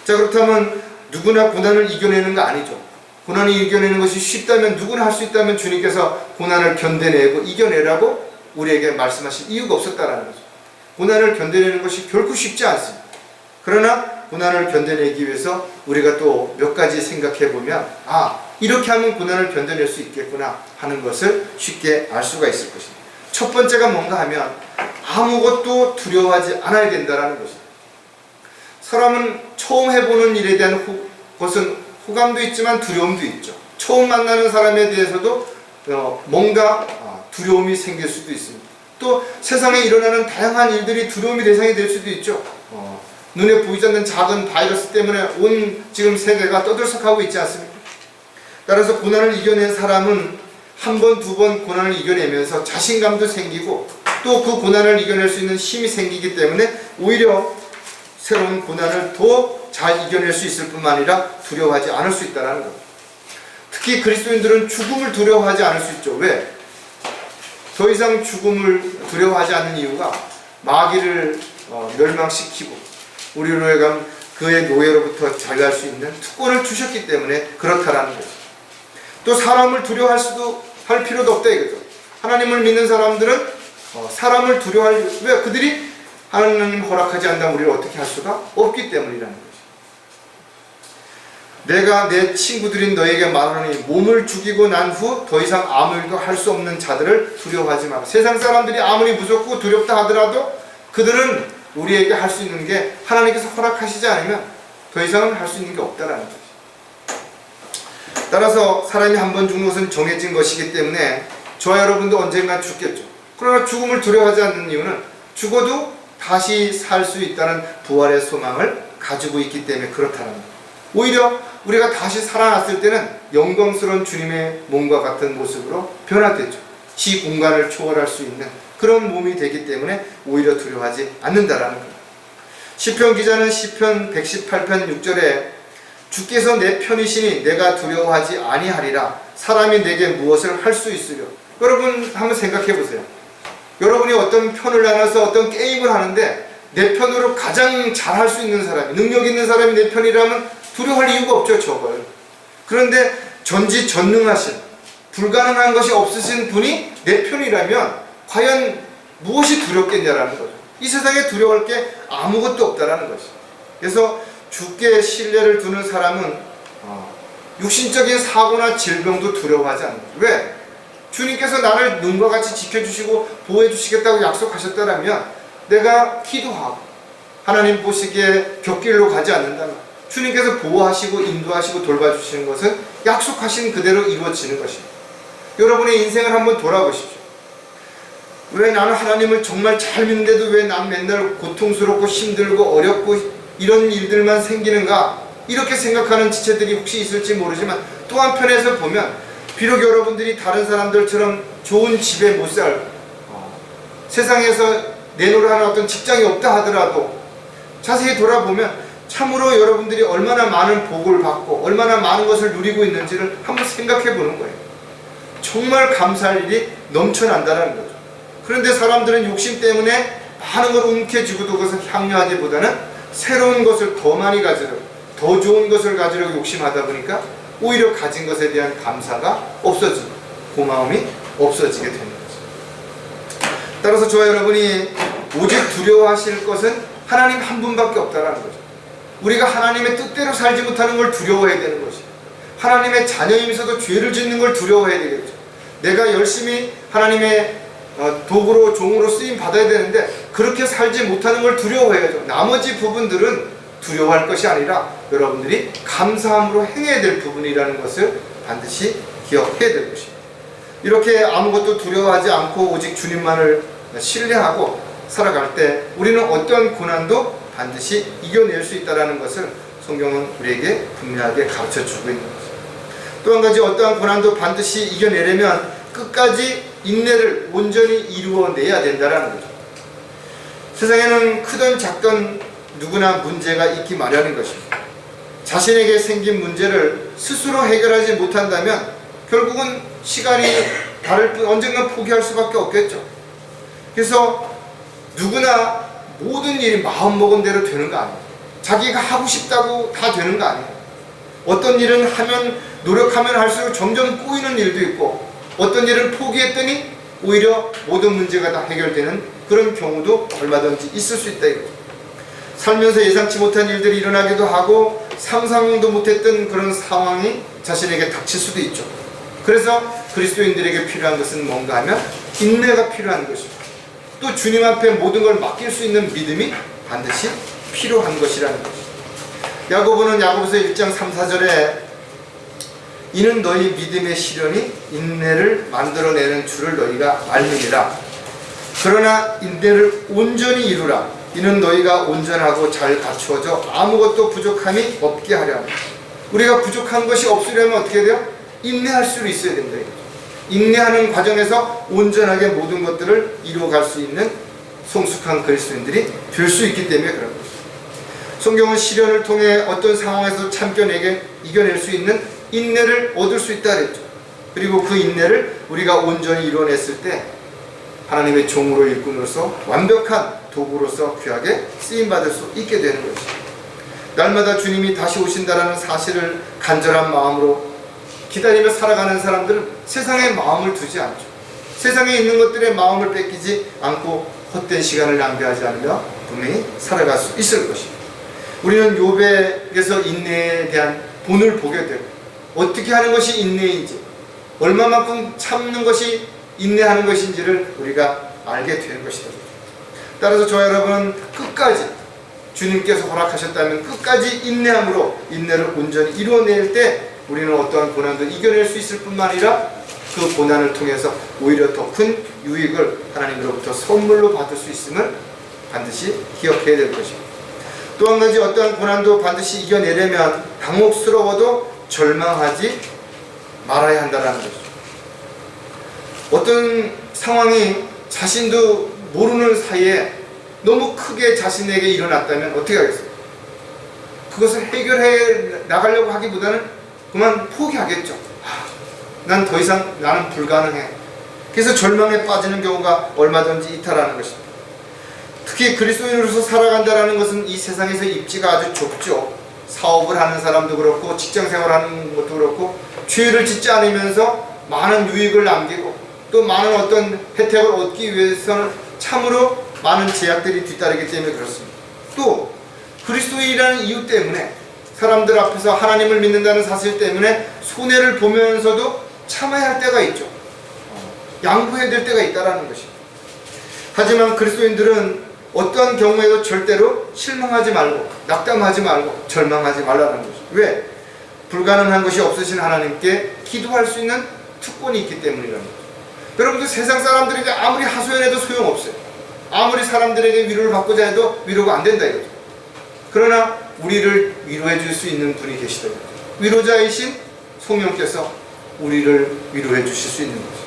자, 그렇다면 누구나 고난을 이겨내는 거 아니죠. 고난을 이겨내는 것이 쉽다면 누구나 할 수 있다면 주님께서 고난을 견뎌내고 이겨내라고 우리에게 말씀하실 이유가 없었다라는 거죠. 고난을 견뎌내는 것이 결코 쉽지 않습니다. 그러나 고난을 견뎌내기 위해서 우리가 또 몇 가지 생각해 보면 이렇게 하면 고난을 견뎌낼 수 있겠구나 하는 것을 쉽게 알 수가 있을 것입니다. 첫 번째가 뭔가 하면 아무것도 두려워하지 않아야 된다는 것입니다. 사람은 처음 해보는 일에 대한 것은 호감도 있지만 두려움도 있죠. 처음 만나는 사람에 대해서도 뭔가 두려움이 생길 수도 있습니다. 또 세상에 일어나는 다양한 일들이 두려움의 대상이 될 수도 있죠. 눈에 보이지 않는 작은 바이러스 때문에 온 지금 세계가 떠들썩하고 있지 않습니까? 따라서 고난을 이겨낸 사람은 한 번, 두 번 고난을 이겨내면서 자신감도 생기고 또 그 고난을 이겨낼 수 있는 힘이 생기기 때문에 오히려 새로운 고난을 더 잘 이겨낼 수 있을 뿐만 아니라 두려워하지 않을 수 있다는 것. 특히 그리스도인들은 죽음을 두려워하지 않을 수 있죠. 왜? 더 이상 죽음을 두려워하지 않는 이유가 마귀를 멸망시키고 우리로 하여금 그의 노예로부터 자유할 수 있는 특권을 주셨기 때문에 그렇다라는 거죠. 또 사람을 두려워할 필요도 없다 이거죠. 하나님을 믿는 사람들은 사람을 두려워할 왜 그들이 하나님 허락하지 않는다면 우리를 어떻게 할 수가 없기 때문이라는 거죠. 내가 내 친구들인 너에게 말하노니 몸을 죽이고 난 후 더 이상 아무 일도 할 수 없는 자들을 두려워하지 마라. 세상 사람들이 아무리 무섭고 두렵다 하더라도 그들은 우리에게 할 수 있는 게 하나님께서 허락하시지 않으면 더 이상은 할 수 있는 게 없다라는 거죠. 따라서 사람이 한 번 죽는 것은 정해진 것이기 때문에 저와 여러분도 언젠가 죽겠죠. 그러나 죽음을 두려워하지 않는 이유는 죽어도 다시 살 수 있다는 부활의 소망을 가지고 있기 때문에 그렇다는 거예요. 오히려 우리가 다시 살아났을 때는 영광스러운 주님의 몸과 같은 모습으로 변화되죠. 시 공간을 초월할 수 있는 그런 몸이 되기 때문에 오히려 두려워하지 않는다라는 거예요. 시편 기자는 시편 118편 6절에 주께서 내 편이시니 내가 두려워하지 아니하리라. 사람이 내게 무엇을 할 수 있으려. 여러분 한번 생각해 보세요. 여러분이 어떤 편을 나눠서 어떤 게임을 하는데 내 편으로 가장 잘할 수 있는 사람이, 능력 있는 사람이 내 편이라면 두려워할 이유가 없죠, 저걸. 그런데 전지전능하신, 불가능한 것이 없으신 분이 내 편이라면 과연 무엇이 두렵겠냐라는 거죠. 이 세상에 두려워할 게 아무것도 없다라는 것이죠. 그래서 주께 신뢰를 두는 사람은 육신적인 사고나 질병도 두려워하지 않는 거예요. 왜? 주님께서 나를 눈과 같이 지켜주시고 보호해 주시겠다고 약속하셨다면 내가 기도하고 하나님 보시기에 곁길로 가지 않는다면 주님께서 보호하시고 인도하시고 돌봐주시는 것은 약속하신 그대로 이루어지는 것입니다. 여러분의 인생을 한번 돌아보십시오. 왜 나는 하나님을 정말 잘 믿는데도 왜 난 맨날 고통스럽고 힘들고 어렵고 이런 일들만 생기는가, 이렇게 생각하는 지체들이 혹시 있을지 모르지만, 또 한편에서 보면 비록 여러분들이 다른 사람들처럼 좋은 집에 못 살고 세상에서 내놓으라 하는 어떤 직장이 없다 하더라도 자세히 돌아보면 참으로 여러분들이 얼마나 많은 복을 받고 얼마나 많은 것을 누리고 있는지를 한번 생각해 보는 거예요. 정말 감사할 일이 넘쳐난다는 거죠. 그런데 사람들은 욕심 때문에 많은 걸 움켜쥐고도 그것을 향유하기보다는 새로운 것을 더 많이 가지려고, 더 좋은 것을 가지려고 욕심하다 보니까 오히려 가진 것에 대한 감사가 없어지고 고마움이 없어지게 되는 거죠. 따라서 저와 여러분이 오직 두려워하실 것은 하나님 한 분밖에 없다는 거죠. 우리가 하나님의 뜻대로 살지 못하는 걸 두려워해야 되는 것이에요. 하나님의 자녀이면서도 죄를 짓는 걸 두려워해야 되겠죠. 내가 열심히 하나님의 도구로 종으로 쓰임 받아야 되는데 그렇게 살지 못하는 걸 두려워해야죠. 나머지 부분들은 두려워할 것이 아니라 여러분들이 감사함으로 행해야 될 부분이라는 것을 반드시 기억해야 될 것입니다. 이렇게 아무것도 두려워하지 않고 오직 주님만을 신뢰하고 살아갈 때 우리는 어떠한 고난도 반드시 이겨낼 수 있다는 것을 성경은 우리에게 분명하게 가르쳐주고 있는 것입니다. 또 한 가지, 어떠한 고난도 반드시 이겨내려면 끝까지 인내를 온전히 이루어내야 된다는 거죠. 세상에는 크든 작든 누구나 문제가 있기 마련인 것입니다. 자신에게 생긴 문제를 스스로 해결하지 못한다면 결국은 시간이 다를 뿐 언젠간 포기할 수밖에 없겠죠. 그래서 누구나 모든 일이 마음먹은 대로 되는 거 아니에요. 자기가 하고 싶다고 다 되는 거 아니에요. 어떤 일은 하면, 노력하면 할수록 점점 꼬이는 일도 있고, 어떤 일을 포기했더니 오히려 모든 문제가 다 해결되는 그런 경우도 얼마든지 있을 수 있다 이거죠. 살면서 예상치 못한 일들이 일어나기도 하고 상상도 못했던 그런 상황이 자신에게 닥칠 수도 있죠. 그래서 그리스도인들에게 필요한 것은 뭔가 하면 인내가 필요한 것입니다. 또 주님 앞에 모든 걸 맡길 수 있는 믿음이 반드시 필요한 것이라는 것입니다. 야고보는 야고보서 1장 3, 4절에 이는 너희 믿음의 시련이 인내를 만들어내는 줄을 너희가 알미니라. 그러나 인내를 온전히 이루라. 이는 너희가 온전하고 잘 갖추어져 아무것도 부족함이 없게 하려 합니다. 우리가 부족한 것이 없으려면 어떻게 돼요? 인내할 수 있어야 된다. 인내하는 과정에서 온전하게 모든 것들을 이루어갈 수 있는 성숙한 그리스도인들이 될 수 있기 때문에 그런 것입니다. 성경은 시련을 통해 어떤 상황에서 참겨내게 이겨낼 수 있는 인내를 얻을 수 있다 그랬죠. 그리고 그 인내를 우리가 온전히 이뤄냈을 때 하나님의 종으로 일꾼으로서 완벽한 도구로서 귀하게 쓰임받을 수 있게 되는 것입니다. 날마다 주님이 다시 오신다는 사실을 간절한 마음으로 기다리며 살아가는 사람들은 세상에 마음을 두지 않죠. 세상에 있는 것들의 마음을 뺏기지 않고 헛된 시간을 낭비하지 않으며 분명히 살아갈 수 있을 것입니다. 우리는 욥에게서 인내에 대한 본을 보게 되고 어떻게 하는 것이 인내인지, 얼마만큼 참는 것이 인내하는 것인지를 우리가 알게 될 것이다. 따라서 저와 여러분은 끝까지 주님께서 허락하셨다면 끝까지 인내함으로 인내를 온전히 이루어낼 때 우리는 어떠한 고난도 이겨낼 수 있을 뿐만 아니라 그 고난을 통해서 오히려 더 큰 유익을 하나님으로부터 선물로 받을 수 있음을 반드시 기억해야 될 것입니다. 또 한 가지, 어떠한 고난도 반드시 이겨내려면 당혹스러워도 절망하지 말아야 한다는 것이죠. 어떤 상황이 자신도 모르는 사이에 너무 크게 자신에게 일어났다면 어떻게 하겠어요? 그것을 해결해 나가려고 하기보다는 그만 포기하겠죠. 난 더 이상 나는 불가능해. 그래서 절망에 빠지는 경우가 얼마든지 있다라는 것입니다. 특히 그리스도인으로서 살아간다는 것은 이 세상에서 입지가 아주 좁죠. 사업을 하는 사람도 그렇고 직장생활하는 것도 그렇고 죄를 짓지 않으면서 많은 유익을 남기고 또 많은 어떤 혜택을 얻기 위해서는 참으로 많은 제약들이 뒤따르기 때문에 그렇습니다. 또 그리스도인이라는 이유 때문에 사람들 앞에서 하나님을 믿는다는 사실 때문에 손해를 보면서도 참아야 할 때가 있죠. 양보해야 될 때가 있다라는 것입니다. 하지만 그리스도인들은 어떠한 경우에도 절대로 실망하지 말고 낙담하지 말고 절망하지 말라는 것입니다. 왜? 불가능한 것이 없으신 하나님께 기도할 수 있는 특권이 있기 때문이라는 거죠. 여러분들 세상 사람들에게 아무리 하소연해도 소용없어요. 아무리 사람들에게 위로를 받고자 해도 위로가 안 된다 이거죠. 그러나 우리를 위로해 줄 수 있는 분이 계시더라고요. 위로자이신 성령께서 우리를 위로해 주실 수 있는 거죠.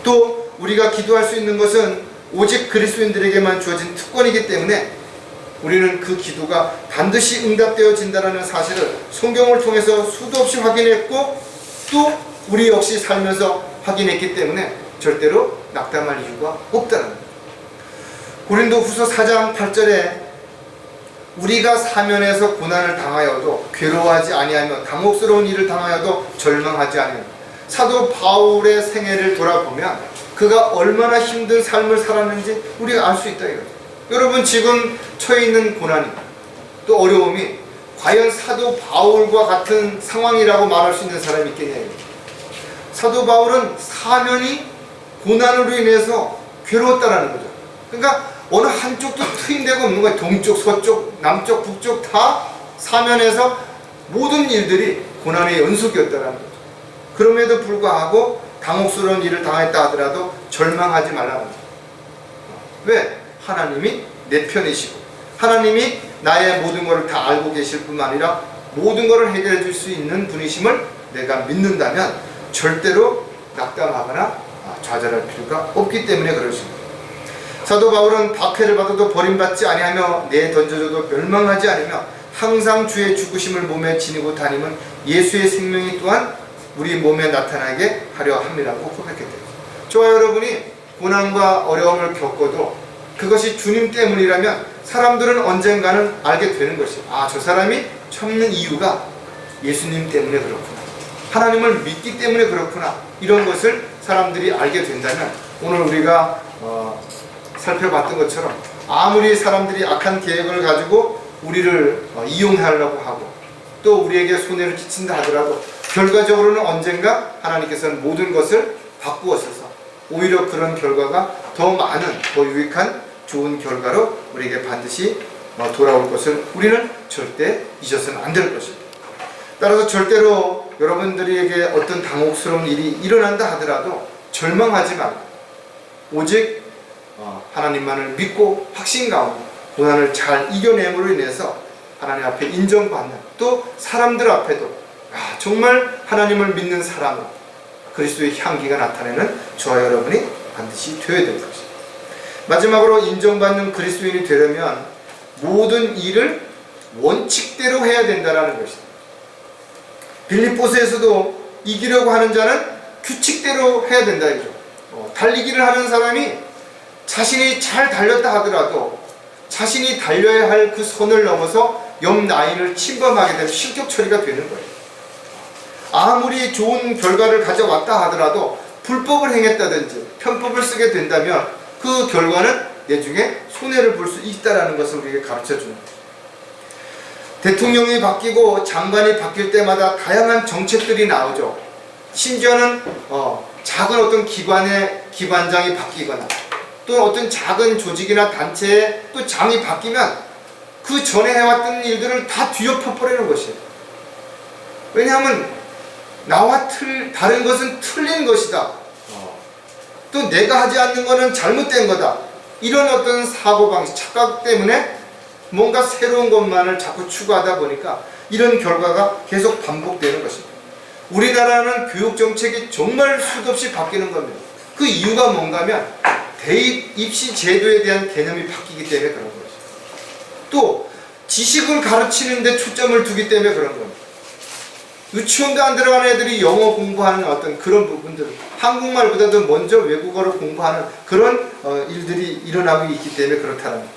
또 우리가 기도할 수 있는 것은 오직 그리스도인들에게만 주어진 특권이기 때문에 우리는 그 기도가 반드시 응답되어진다는 사실을 성경을 통해서 수도 없이 확인했고 또 우리 역시 살면서 확인했기 때문에 절대로 낙담할 이유가 없다는 거예요. 고린도후서 4장 8절에 우리가 사면에서 고난을 당하여도 괴로워하지 아니하며 당혹스러운 일을 당하여도 절망하지 아니하며 사도 바울의 생애를 돌아보면 그가 얼마나 힘든 삶을 살았는지 우리가 알 수 있다 이거죠. 여러분 지금 처해 있는 고난이 또 어려움이 과연 사도 바울과 같은 상황이라고 말할 수 있는 사람이 있겠냐 이거죠. 사도 바울은 사면이 고난으로 인해서 괴로웠다라는 거죠. 그러니까 어느 한쪽도 트인 데가 없는 거예요. 동쪽, 서쪽, 남쪽, 북쪽 다 사면에서 모든 일들이 고난의 연속이었다는 거죠. 그럼에도 불구하고 당혹스러운 일을 당했다 하더라도 절망하지 말라는 거죠. 왜? 하나님이 내 편이시고 하나님이 나의 모든 것을 다 알고 계실 뿐만 아니라 모든 것을 해결해 줄 수 있는 분이심을 내가 믿는다면 절대로 낙담하거나 좌절할 필요가 없기 때문에 그렇습니다. 사도 바울은 박해를 받아도 버림받지 아니하며 내던져져도 멸망하지 않으며 항상 주의 죽으심을 몸에 지니고 다니면 예수의 생명이 또한 우리 몸에 나타나게 하려 함이라고 고백했대요. 저와 여러분이 고난과 어려움을 겪어도 그것이 주님 때문이라면 사람들은 언젠가는 알게 되는 것이에요. 아, 저 사람이 참는 이유가 예수님 때문에 그렇구나, 하나님을 믿기 때문에 그렇구나, 이런 것을 사람들이 알게 된다면 오늘 우리가 살펴봤던 것처럼 아무리 사람들이 악한 계획을 가지고 우리를 이용하려고 하고 또 우리에게 손해를 끼친다 하더라도 결과적으로는 언젠가 하나님께서는 모든 것을 바꾸어서서 오히려 그런 결과가 더 많은 더 유익한 좋은 결과로 우리에게 반드시 돌아올 것을 우리는 절대 잊어서는 안 될 것입니다. 따라서 절대로 여러분들에게 어떤 당혹스러운 일이 일어난다 하더라도 절망하지 말고 오직 하나님만을 믿고 확신 가운데 고난을 잘 이겨냄으로 인해서 하나님 앞에 인정받는 또 사람들 앞에도 정말 하나님을 믿는 사람으로 그리스도의 향기가 나타내는 저와 여러분이 반드시 되어야 될 것입니다. 마지막으로 인정받는 그리스도인이 되려면 모든 일을 원칙대로 해야 된다는 것입니다. 빌립보서에서도 이기려고 하는 자는 규칙대로 해야 된다 이죠. 달리기를 하는 사람이 자신이 잘 달렸다 하더라도 자신이 달려야 할 그 선을 넘어서 옆 라인을 침범하게 되면 실격 처리가 되는 거예요. 아무리 좋은 결과를 가져왔다 하더라도 불법을 행했다든지 편법을 쓰게 된다면 그 결과는 나중에 손해를 볼 수 있다는 것을 우리에게 가르쳐 주는 거예요. 대통령이 바뀌고 장관이 바뀔 때마다 다양한 정책들이 나오죠. 심지어는 작은 어떤 기관의 기관장이 바뀌거나 또 어떤 작은 조직이나 단체의 또 장이 바뀌면 그 전에 해왔던 일들을 다 뒤엎어버리는 것이에요. 왜냐하면 나와 다른 것은 틀린 것이다, 또 내가 하지 않는 것은 잘못된 거다, 이런 어떤 사고방식, 착각 때문에 뭔가 새로운 것만을 자꾸 추구하다 보니까 이런 결과가 계속 반복되는 것입니다. 우리나라는 교육정책이 정말 수도 없이 바뀌는 겁니다. 그 이유가 뭔가 하면 대입 입시 제도에 대한 개념이 바뀌기 때문에 그런 거죠. 또 지식을 가르치는 데 초점을 두기 때문에 그런 겁니다. 유치원도 안 들어가는 애들이 영어 공부하는 어떤 그런 부분들, 한국말보다도 먼저 외국어를 공부하는 그런 일들이 일어나고 있기 때문에 그렇다는 거예요.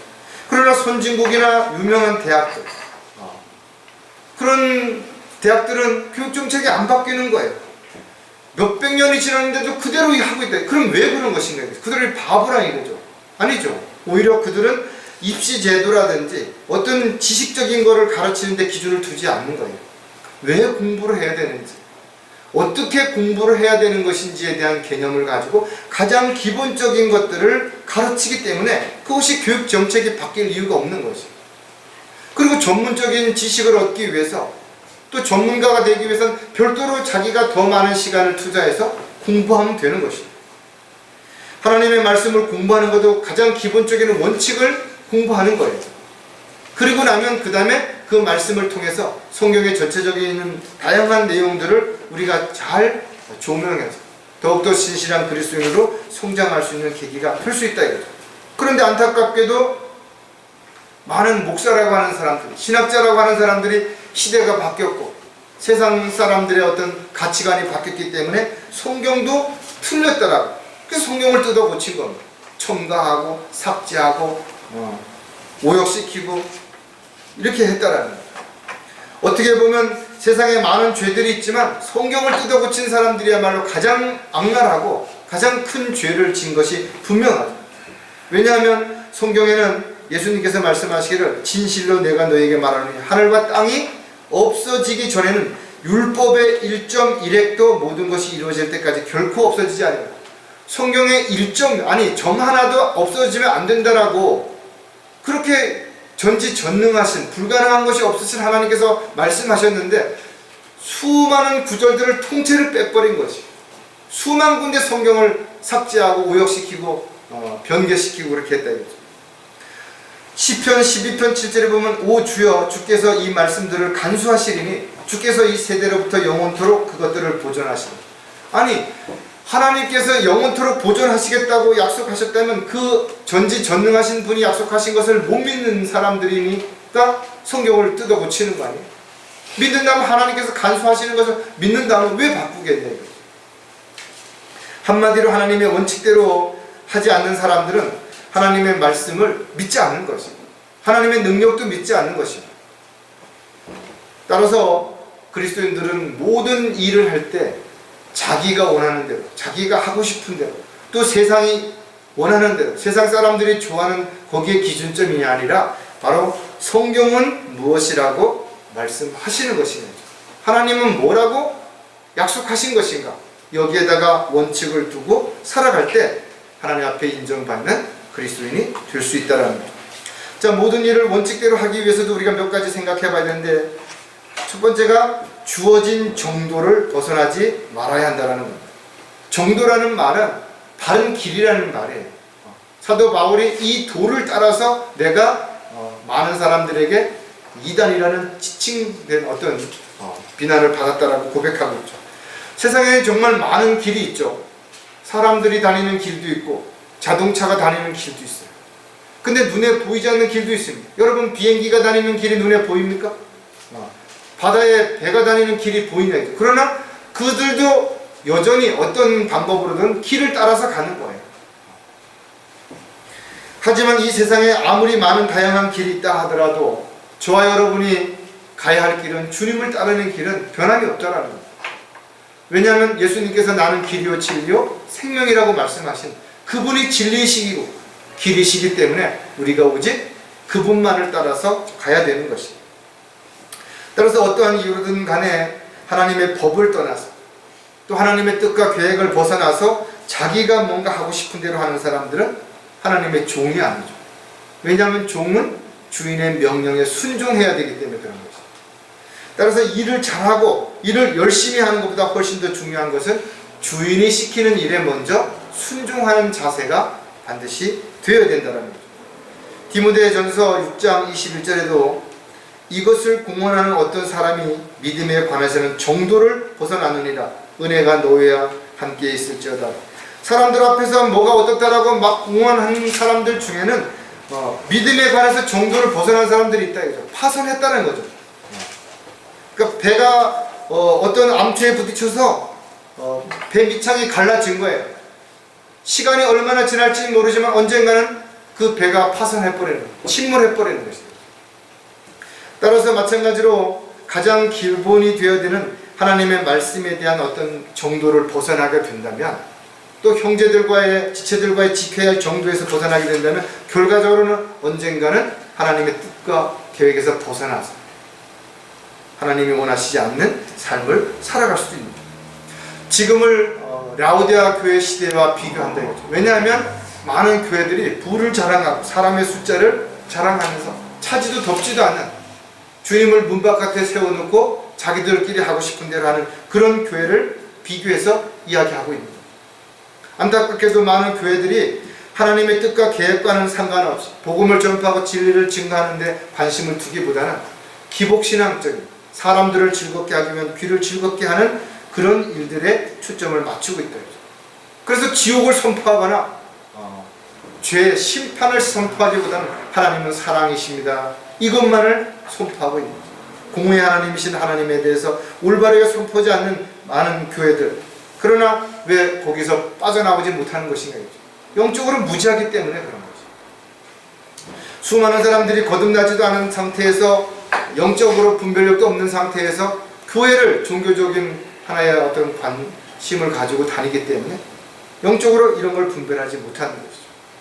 그러나 선진국이나 유명한 대학들, 그런 대학들은 교육정책이 안 바뀌는 거예요. 몇백 년이 지났는데도 그대로 하고 있다. 그럼 왜 그런 것인가? 그들이 바보라 이거죠. 아니죠. 오히려 그들은 입시 제도라든지 어떤 지식적인 거를 가르치는데 기준을 두지 않는 거예요. 왜 공부를 해야 되는지, 어떻게 공부를 해야 되는 것인지에 대한 개념을 가지고 가장 기본적인 것들을 가르치기 때문에 그것이 교육 정책이 바뀔 이유가 없는 것이에요. 그리고 전문적인 지식을 얻기 위해서 또 전문가가 되기 위해서는 별도로 자기가 더 많은 시간을 투자해서 공부하면 되는 것입니다. 하나님의 말씀을 공부하는 것도 가장 기본적인 원칙을 공부하는 거예요. 그리고 나면 그 다음에 그 말씀을 통해서 성경의 전체적인 다양한 내용들을 우리가 잘 조명해서 더욱더 신실한 그리스도인으로 성장할 수 있는 계기가 될 수 있다 이거죠. 그런데 안타깝게도 많은 목사라고 하는 사람들, 신학자라고 하는 사람들이 시대가 바뀌었고 세상 사람들의 어떤 가치관이 바뀌었기 때문에 성경도 틀렸더라고. 그래서 성경을 뜯어 고친 겁니다. 첨가하고 삭제하고 오역시키고 이렇게 했다라는 거예요. 어떻게 보면 세상에 많은 죄들이 있지만 성경을 뜯어 고친 사람들이야말로 가장 악랄하고 가장 큰 죄를 진 것이 분명하죠. 왜냐하면 성경에는 예수님께서 말씀하시기를 진실로 내가 너에게 말하노니 하늘과 땅이 없어지기 전에는 율법의 1.1획도 모든 것이 이루어질 때까지 결코 없어지지 않는다. 성경의 점 하나도 없어지면 안 된다라고 그렇게 전지전능하신 불가능한 것이 없으신 하나님께서 말씀하셨는데 수많은 구절들을 통째로 빼버린 것이 수만 군데 성경을 삭제하고 오역시키고 변개시키고 그렇게 했다 이거죠. 시편 12편 7절에 보면 오 주여 주께서 이 말씀들을 간수하시리니 주께서 이 세대로부터 영원토록 그것들을 보존하시니. 아니 하나님께서 영원토록 보존하시겠다고 약속하셨다면 그 전지전능하신 분이 약속하신 것을 못 믿는 사람들이니까 성경을 뜯어 고치는 거 아니에요? 믿는다면 하나님께서 간수하시는 것을 믿는다면 왜 바꾸겠냐. 한마디로 하나님의 원칙대로 하지 않는 사람들은 하나님의 말씀을 믿지 않는 것입니다. 하나님의 능력도 믿지 않는 것입니다. 따라서 그리스도인들은 모든 일을 할 때 자기가 원하는 대로, 자기가 하고 싶은 대로, 또 세상이 원하는 대로, 세상 사람들이 좋아하는 거기에 기준점이 아니라 바로 성경은 무엇이라고 말씀하시는 것입니다. 하나님은 뭐라고 약속하신 것인가? 여기에다가 원칙을 두고 살아갈 때 하나님 앞에 인정받는 그리스도인이 될 수 있다는 거죠. 자, 모든 일을 원칙대로 하기 위해서도 우리가 몇 가지 생각해 봐야 되는데 첫 번째가 주어진 정도를 벗어나지 말아야 한다는 겁니다. 정도라는 말은 바른 길이라는 말이에요. 사도 바울이 이 도를 따라서 내가 많은 사람들에게 이단이라는 지칭된 어떤 비난을 받았다라고 고백하고 있죠. 세상에 정말 많은 길이 있죠. 사람들이 다니는 길도 있고 자동차가 다니는 길도 있어요. 근데 눈에 보이지 않는 길도 있습니다. 여러분 비행기가 다니는 길이 눈에 보입니까? 바다에 배가 다니는 길이 보이냐. 그러나 그들도 여전히 어떤 방법으로든 길을 따라서 가는 거예요. 하지만 이 세상에 아무리 많은 다양한 길이 있다 하더라도 저와 여러분이 가야 할 길은 주님을 따르는 길은 변함이 없다라는 겁니다. 왜냐하면 예수님께서 나는 길이요 진리요 생명이라고 말씀하신 그분이 진리이시고 길이시기 때문에 우리가 오직 그분만을 따라서 가야 되는 것입니다. 따라서 어떠한 이유로든 간에 하나님의 법을 떠나서 또 하나님의 뜻과 계획을 벗어나서 자기가 뭔가 하고 싶은 대로 하는 사람들은 하나님의 종이 아니죠. 왜냐하면 종은 주인의 명령에 순종해야 되기 때문에 그런 것이죠. 따라서 일을 잘하고 일을 열심히 하는 것보다 훨씬 더 중요한 것은 주인이 시키는 일에 먼저 순종하는 자세가 반드시 되어야 된다는 거죠. 디모데전서 6장 21절에도 이것을 공언하는 어떤 사람이 믿음에 관해서는 정도를 벗어나느니라 은혜가 너희와 함께 있을지어다. 사람들 앞에서 뭐가 어떻다라고 막 공언하는 사람들 중에는 믿음에 관해서 정도를 벗어난 사람들이 있다 이거죠. 파선했다는 거죠. 그러니까 배가 어떤 암초에 부딪혀서 배 밑창이 갈라진 거예요. 시간이 얼마나 지날지 모르지만 언젠가는 그 배가 파선해버리는 거예요. 침몰해버리는 것입니다. 따라서 마찬가지로 가장 기본이 되어야 되는 하나님의 말씀에 대한 어떤 정도를 벗어나게 된다면 또 형제들과의 지체들과의 지켜야 할 정도에서 벗어나게 된다면 결과적으로는 언젠가는 하나님의 뜻과 계획에서 벗어나서 하나님이 원하시지 않는 삶을 살아갈 수도 있습니다. 지금을 라오디아 교회 시대와 비교한다 이거죠. 왜냐하면 많은 교회들이 부를 자랑하고 사람의 숫자를 자랑하면서 차지도 덥지도 않는 주님을 문 바깥에 세워놓고 자기들끼리 하고 싶은 대로 하는 그런 교회를 비교해서 이야기하고 있는 거예요. 안타깝게도 많은 교회들이 하나님의 뜻과 계획과는 상관없이 복음을 전파하고 진리를 증거하는 데 관심을 두기보다는 기복신앙적인 사람들을 즐겁게 하기 위한 귀를 즐겁게 하는 그런 일들에 초점을 맞추고 있다. 그래서 지옥을 선포하거나 죄의 심판을 선포하기보다는 하나님은 사랑이십니다, 이것만을 선포하고 있는 거죠. 공의의 하나님이신 하나님에 대해서 올바르게 선포하지 않는 많은 교회들, 그러나 왜 거기서 빠져나오지 못하는 것인가? 영적으로 무지하기 때문에 그런 거죠. 수많은 사람들이 거듭나지도 않은 상태에서, 영적으로 분별력도 없는 상태에서 교회를 종교적인 하나의 어떤 관심을 가지고 다니기 때문에 영적으로 이런 걸 분별하지 못하는 것이죠.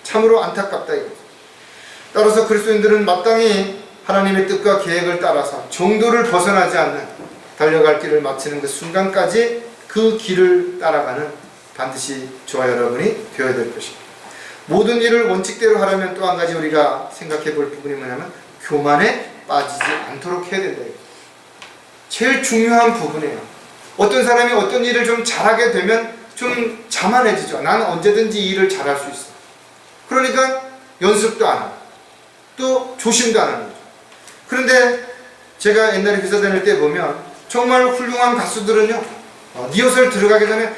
참으로 안타깝다 이거죠. 따라서 그리스도인들은 마땅히 하나님의 뜻과 계획을 따라서 정도를 벗어나지 않는 달려갈 길을 마치는 그 순간까지 그 길을 따라가는 반드시 저와 여러분이 되어야 될 것입니다. 모든 일을 원칙대로 하려면 또 한 가지 우리가 생각해 볼 부분이 뭐냐면 교만에 빠지지 않도록 해야 된다. 제일 중요한 부분이에요. 어떤 사람이 어떤 일을 좀 잘하게 되면 좀 자만해지죠. 나는 언제든지 이 일을 잘할 수 있어. 그러니까 연습도 안 하고 또 조심도 안 하는 거죠. 그런데 제가 옛날에 회사 다닐 때 보면 정말 훌륭한 가수들은요, 리허설 들어가기 전에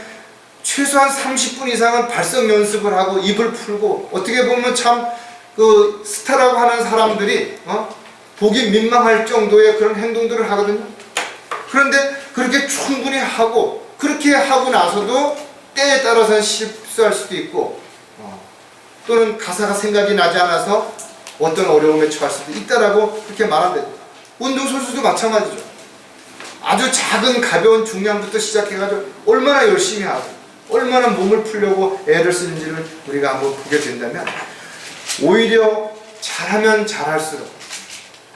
최소한 30분 이상은 발성 연습을 하고 입을 풀고, 어떻게 보면 참 그 스타라고 하는 사람들이 보기 민망할 정도의 그런 행동들을 하거든요. 그런데 그렇게 충분히 하고, 그렇게 하고 나서도 때에 따라서는 실수할 수도 있고, 또는 가사가 생각이 나지 않아서 어떤 어려움에 처할 수도 있다라고 그렇게 말한대요. 운동선수도 마찬가지죠. 아주 작은 가벼운 중량부터 시작해가지고 얼마나 열심히 하고 얼마나 몸을 풀려고 애를 쓰는지를 우리가 한번 보게 된다면, 오히려 잘하면 잘할수록,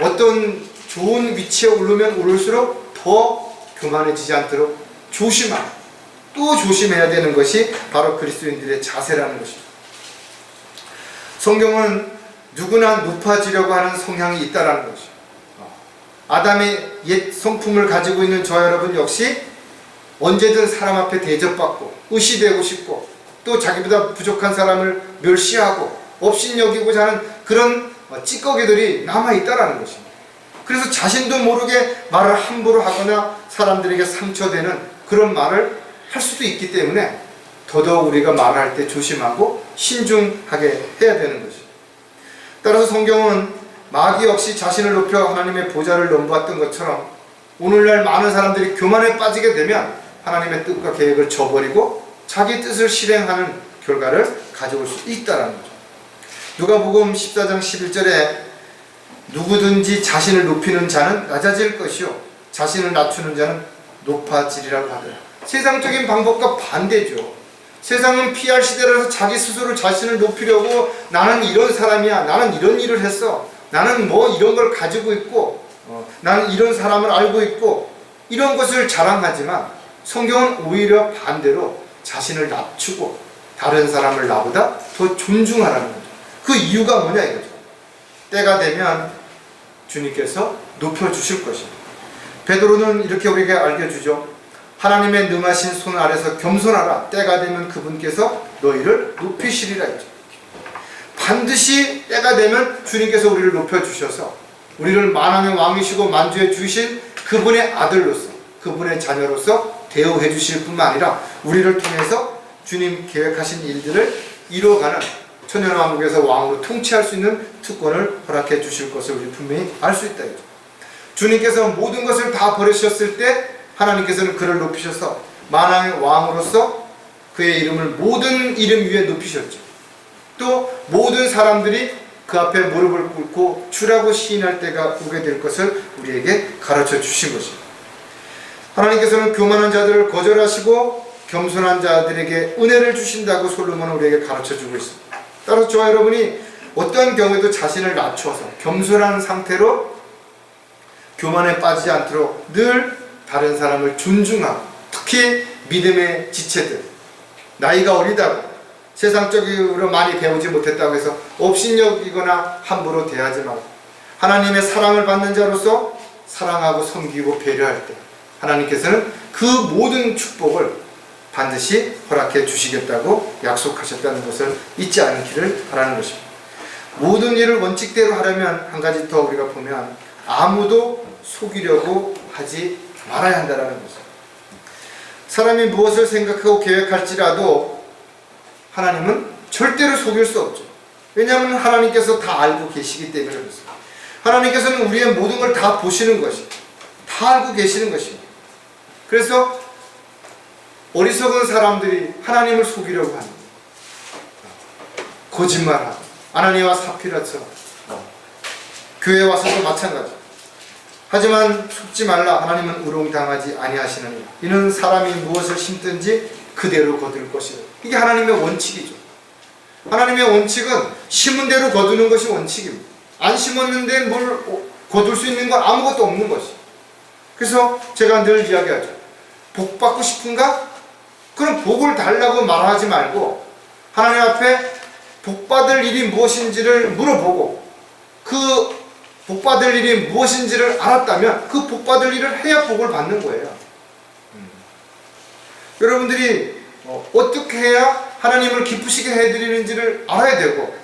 어떤 좋은 위치에 오르면 오를수록 더 교만해지지 않도록 조심하고 또 조심해야 되는 것이 바로 그리스도인들의 자세라는 것입니다. 성경은 누구나 높아지려고 하는 성향이 있다는 것이죠. 아담의 옛 성품을 가지고 있는 저와 여러분 역시 언제든 사람 앞에 대접받고 의시되고 싶고, 또 자기보다 부족한 사람을 멸시하고 업신여기고자 하는 그런 찌꺼기들이 남아있다는 것입니다. 그래서 자신도 모르게 말을 함부로 하거나 사람들에게 상처되는 그런 말을 할 수도 있기 때문에 더더욱 우리가 말할 때 조심하고 신중하게 해야 되는 것입니다. 따라서 성경은 마귀 역시 자신을 높여 하나님의 보좌를 넘보았던 것처럼 오늘날 많은 사람들이 교만에 빠지게 되면 하나님의 뜻과 계획을 저버리고 자기 뜻을 실행하는 결과를 가져올 수 있다는 거죠. 누가복음 14장 11절에 누구든지 자신을 높이는 자는 낮아질 것이요 자신을 낮추는 자는 높아지리라고 하더라. 세상적인 방법과 반대죠. 세상은 PR 시대라서 자기 스스로 자신을 높이려고 나는 이런 사람이야, 나는 이런 일을 했어, 나는 뭐 이런 걸 가지고 있고, 나는 이런 사람을 알고 있고, 이런 것을 자랑하지만 성경은 오히려 반대로 자신을 낮추고 다른 사람을 나보다 더 존중하라는 거죠. 그 이유가 뭐냐 이거죠. 때가 되면 주님께서 높여주실 것입니다. 베드로는 이렇게 우리에게 알려주죠. 하나님의 능하신 손 아래서 겸손하라. 때가 되면 그분께서 너희를 높이시리라 했죠. 반드시 때가 되면 주님께서 우리를 높여주셔서 우리를 만왕의 왕이시고 만주해 주신 그분의 아들로서, 그분의 자녀로서 대우해 주실 뿐만 아니라 우리를 통해서 주님 계획하신 일들을 이루어가는 천년왕국에서 왕으로 통치할 수 있는 특권을 허락해 주실 것을 우리 분명히 알 수 있다. 주님께서 모든 것을 다 버리셨을 때 하나님께서는 그를 높이셔서 만왕의 왕으로서 그의 이름을 모든 이름 위에 높이셨죠. 또 모든 사람들이 그 앞에 무릎을 꿇고 주라고 시인할 때가 오게 될 것을 우리에게 가르쳐 주신 것입니다. 하나님께서는 교만한 자들을 거절하시고 겸손한 자들에게 은혜를 주신다고 솔로몬은 우리에게 가르쳐 주고 있습니다. 따라서 저와 여러분이 어떠한 경우에도 자신을 낮춰서 겸손한 상태로 교만에 빠지지 않도록 늘 다른 사람을 존중하고, 특히 믿음의 지체들, 나이가 어리다고 세상적으로 많이 배우지 못했다고 해서 업신여기거나 함부로 대하지 말고 하나님의 사랑을 받는 자로서 사랑하고 섬기고 배려할 때 하나님께서는 그 모든 축복을 반드시 허락해 주시겠다고 약속하셨다는 것을 잊지 않기를 바라는 것입니다. 모든 일을 원칙대로 하려면 한 가지 더 우리가 보면 아무도 속이려고 하지 말아야 한다는 것입니다. 사람이 무엇을 생각하고 계획할지라도 하나님은 절대로 속일 수 없죠. 왜냐하면 하나님께서 다 알고 계시기 때문에 그렇습니다. 하나님께서는 우리의 모든 걸 다 보시는 것입니다. 다 알고 계시는 것입니다. 그래서 어리석은 사람들이 하나님을 속이려고 합니다. 거짓말하고 아나니아와 사피라처럼 교회 와서도 마찬가지. 하지만 속지 말라. 하나님은 우롱당하지 아니하시느니라. 이는 사람이 무엇을 심든지 그대로 거둘 것이라. 이게 하나님의 원칙이죠. 하나님의 원칙은 심은 대로 거두는 것이 원칙입니다. 안 심었는데 뭘 거둘 수 있는 건 아무것도 없는 것이에요. 그래서 제가 늘 이야기하죠. 복 받고 싶은가? 그럼 복을 달라고 말하지 말고 하나님 앞에 복 받을 일이 무엇인지를 물어보고 그 복 받을 일이 무엇인지를 알았다면 그 복 받을 일을 해야 복을 받는 거예요. 여러분들이 어떻게 해야 하나님을 기쁘시게 해드리는지를 알아야 되고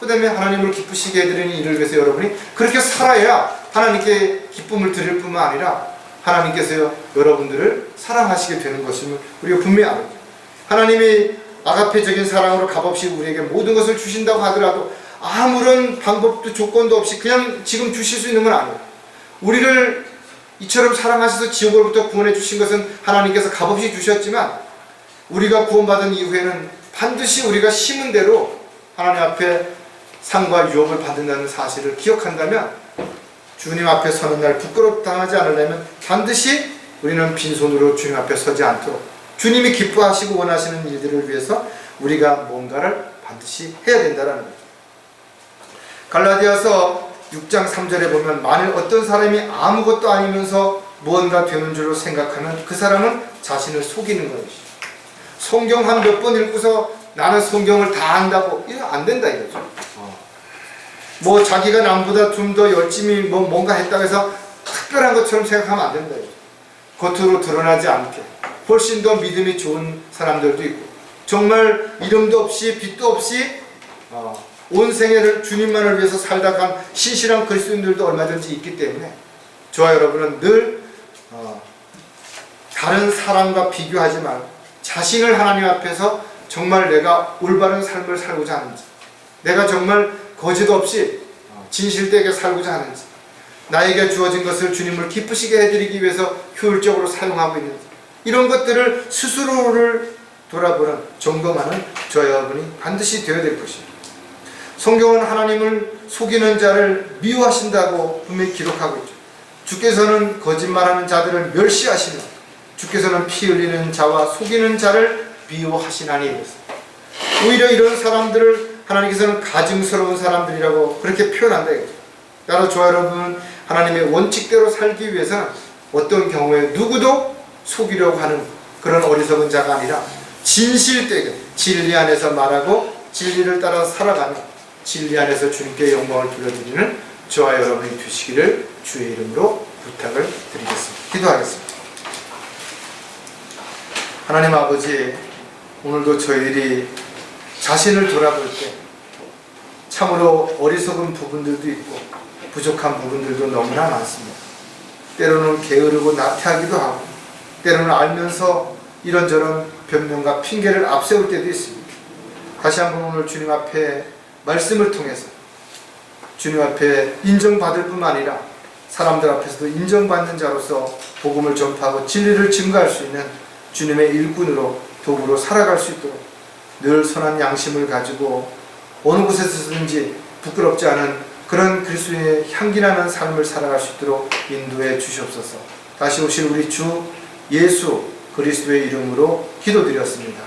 그 다음에 하나님을 기쁘시게 해드리는 일을 위해서 여러분이 그렇게 살아야 하나님께 기쁨을 드릴 뿐만 아니라 하나님께서 여러분들을 사랑하시게 되는 것임을 우리가 분명히 알아요. 하나님이 아가페적인 사랑으로 값없이 우리에게 모든 것을 주신다고 하더라도 아무런 방법도 조건도 없이 그냥 지금 주실 수 있는 건 아니에요. 우리를 이처럼 사랑하셔서 지옥으로부터 구원해 주신 것은 하나님께서 값없이 주셨지만 우리가 구원받은 이후에는 반드시 우리가 심은 대로 하나님 앞에 상과 유업을 받는다는 사실을 기억한다면 주님 앞에 서는 날 부끄럽당하지 않으려면 반드시 우리는 빈손으로 주님 앞에 서지 않도록 주님이 기뻐하시고 원하시는 일들을 위해서 우리가 뭔가를 반드시 해야 된다는 거죠. 갈라디아서 6장 3절에 보면 만일 어떤 사람이 아무것도 아니면서 무언가 되는 줄로 생각하면 그 사람은 자신을 속이는 것이죠. 성경 한 몇 번 읽고서 나는 성경을 다 안다고 이거 안 된다 이거죠. 뭐 자기가 남보다 좀 더 열심히 뭔가 했다고 해서 특별한 것처럼 생각하면 안 된다 이거죠. 겉으로 드러나지 않게 훨씬 더 믿음이 좋은 사람들도 있고 정말 이름도 없이 빛도 없이 온 생애를 주님만을 위해서 살다 간 신실한 그리스도인들도 얼마든지 있기 때문에 저와 여러분은 늘 다른 사람과 비교하지 말고 자신을 하나님 앞에서 정말 내가 올바른 삶을 살고자 하는지 내가 정말 거짓 없이 진실되게 살고자 하는지 나에게 주어진 것을 주님을 기쁘시게 해드리기 위해서 효율적으로 사용하고 있는지 이런 것들을 스스로를 돌아보는 점검하는 저와 여러분이 반드시 되어야 될 것입니다. 성경은 하나님을 속이는 자를 미워하신다고 분명히 기록하고 있죠. 주께서는 거짓말하는 자들을 멸시하시며 주께서는 피 흘리는 자와 속이는 자를 미워하시나니. 오히려 이런 사람들을 하나님께서는 가증스러운 사람들이라고 그렇게 표현한다 이거죠. 따라 저와 여러분 하나님의 원칙대로 살기 위해서는 어떤 경우에 누구도 속이려고 하는 그런 어리석은 자가 아니라 진실되게 진리 안에서 말하고 진리를 따라 살아가는 진리 안에서 주님께 영광을 돌려드리는 저와 여러분이 되시기를 주의 이름으로 부탁을 드리겠습니다. 기도하겠습니다. 하나님 아버지, 오늘도 저희들이 자신을 돌아볼 때 참으로 어리석은 부분들도 있고 부족한 부분들도 너무나 많습니다. 때로는 게으르고 나태하기도 하고 때로는 알면서 이런저런 변명과 핑계를 앞세울 때도 있습니다. 다시 한번 오늘 주님 앞에 말씀을 통해서 주님 앞에 인정받을 뿐만 아니라 사람들 앞에서도 인정받는 자로서 복음을 전파하고 진리를 증거할 수 있는 주님의 일꾼으로 도구로 살아갈 수 있도록 늘 선한 양심을 가지고 어느 곳에서든지 부끄럽지 않은 그런 그리스도의 향기나는 삶을 살아갈 수 있도록 인도해 주시옵소서. 다시 오실 우리 주 예수 그리스도의 이름으로 기도드렸습니다.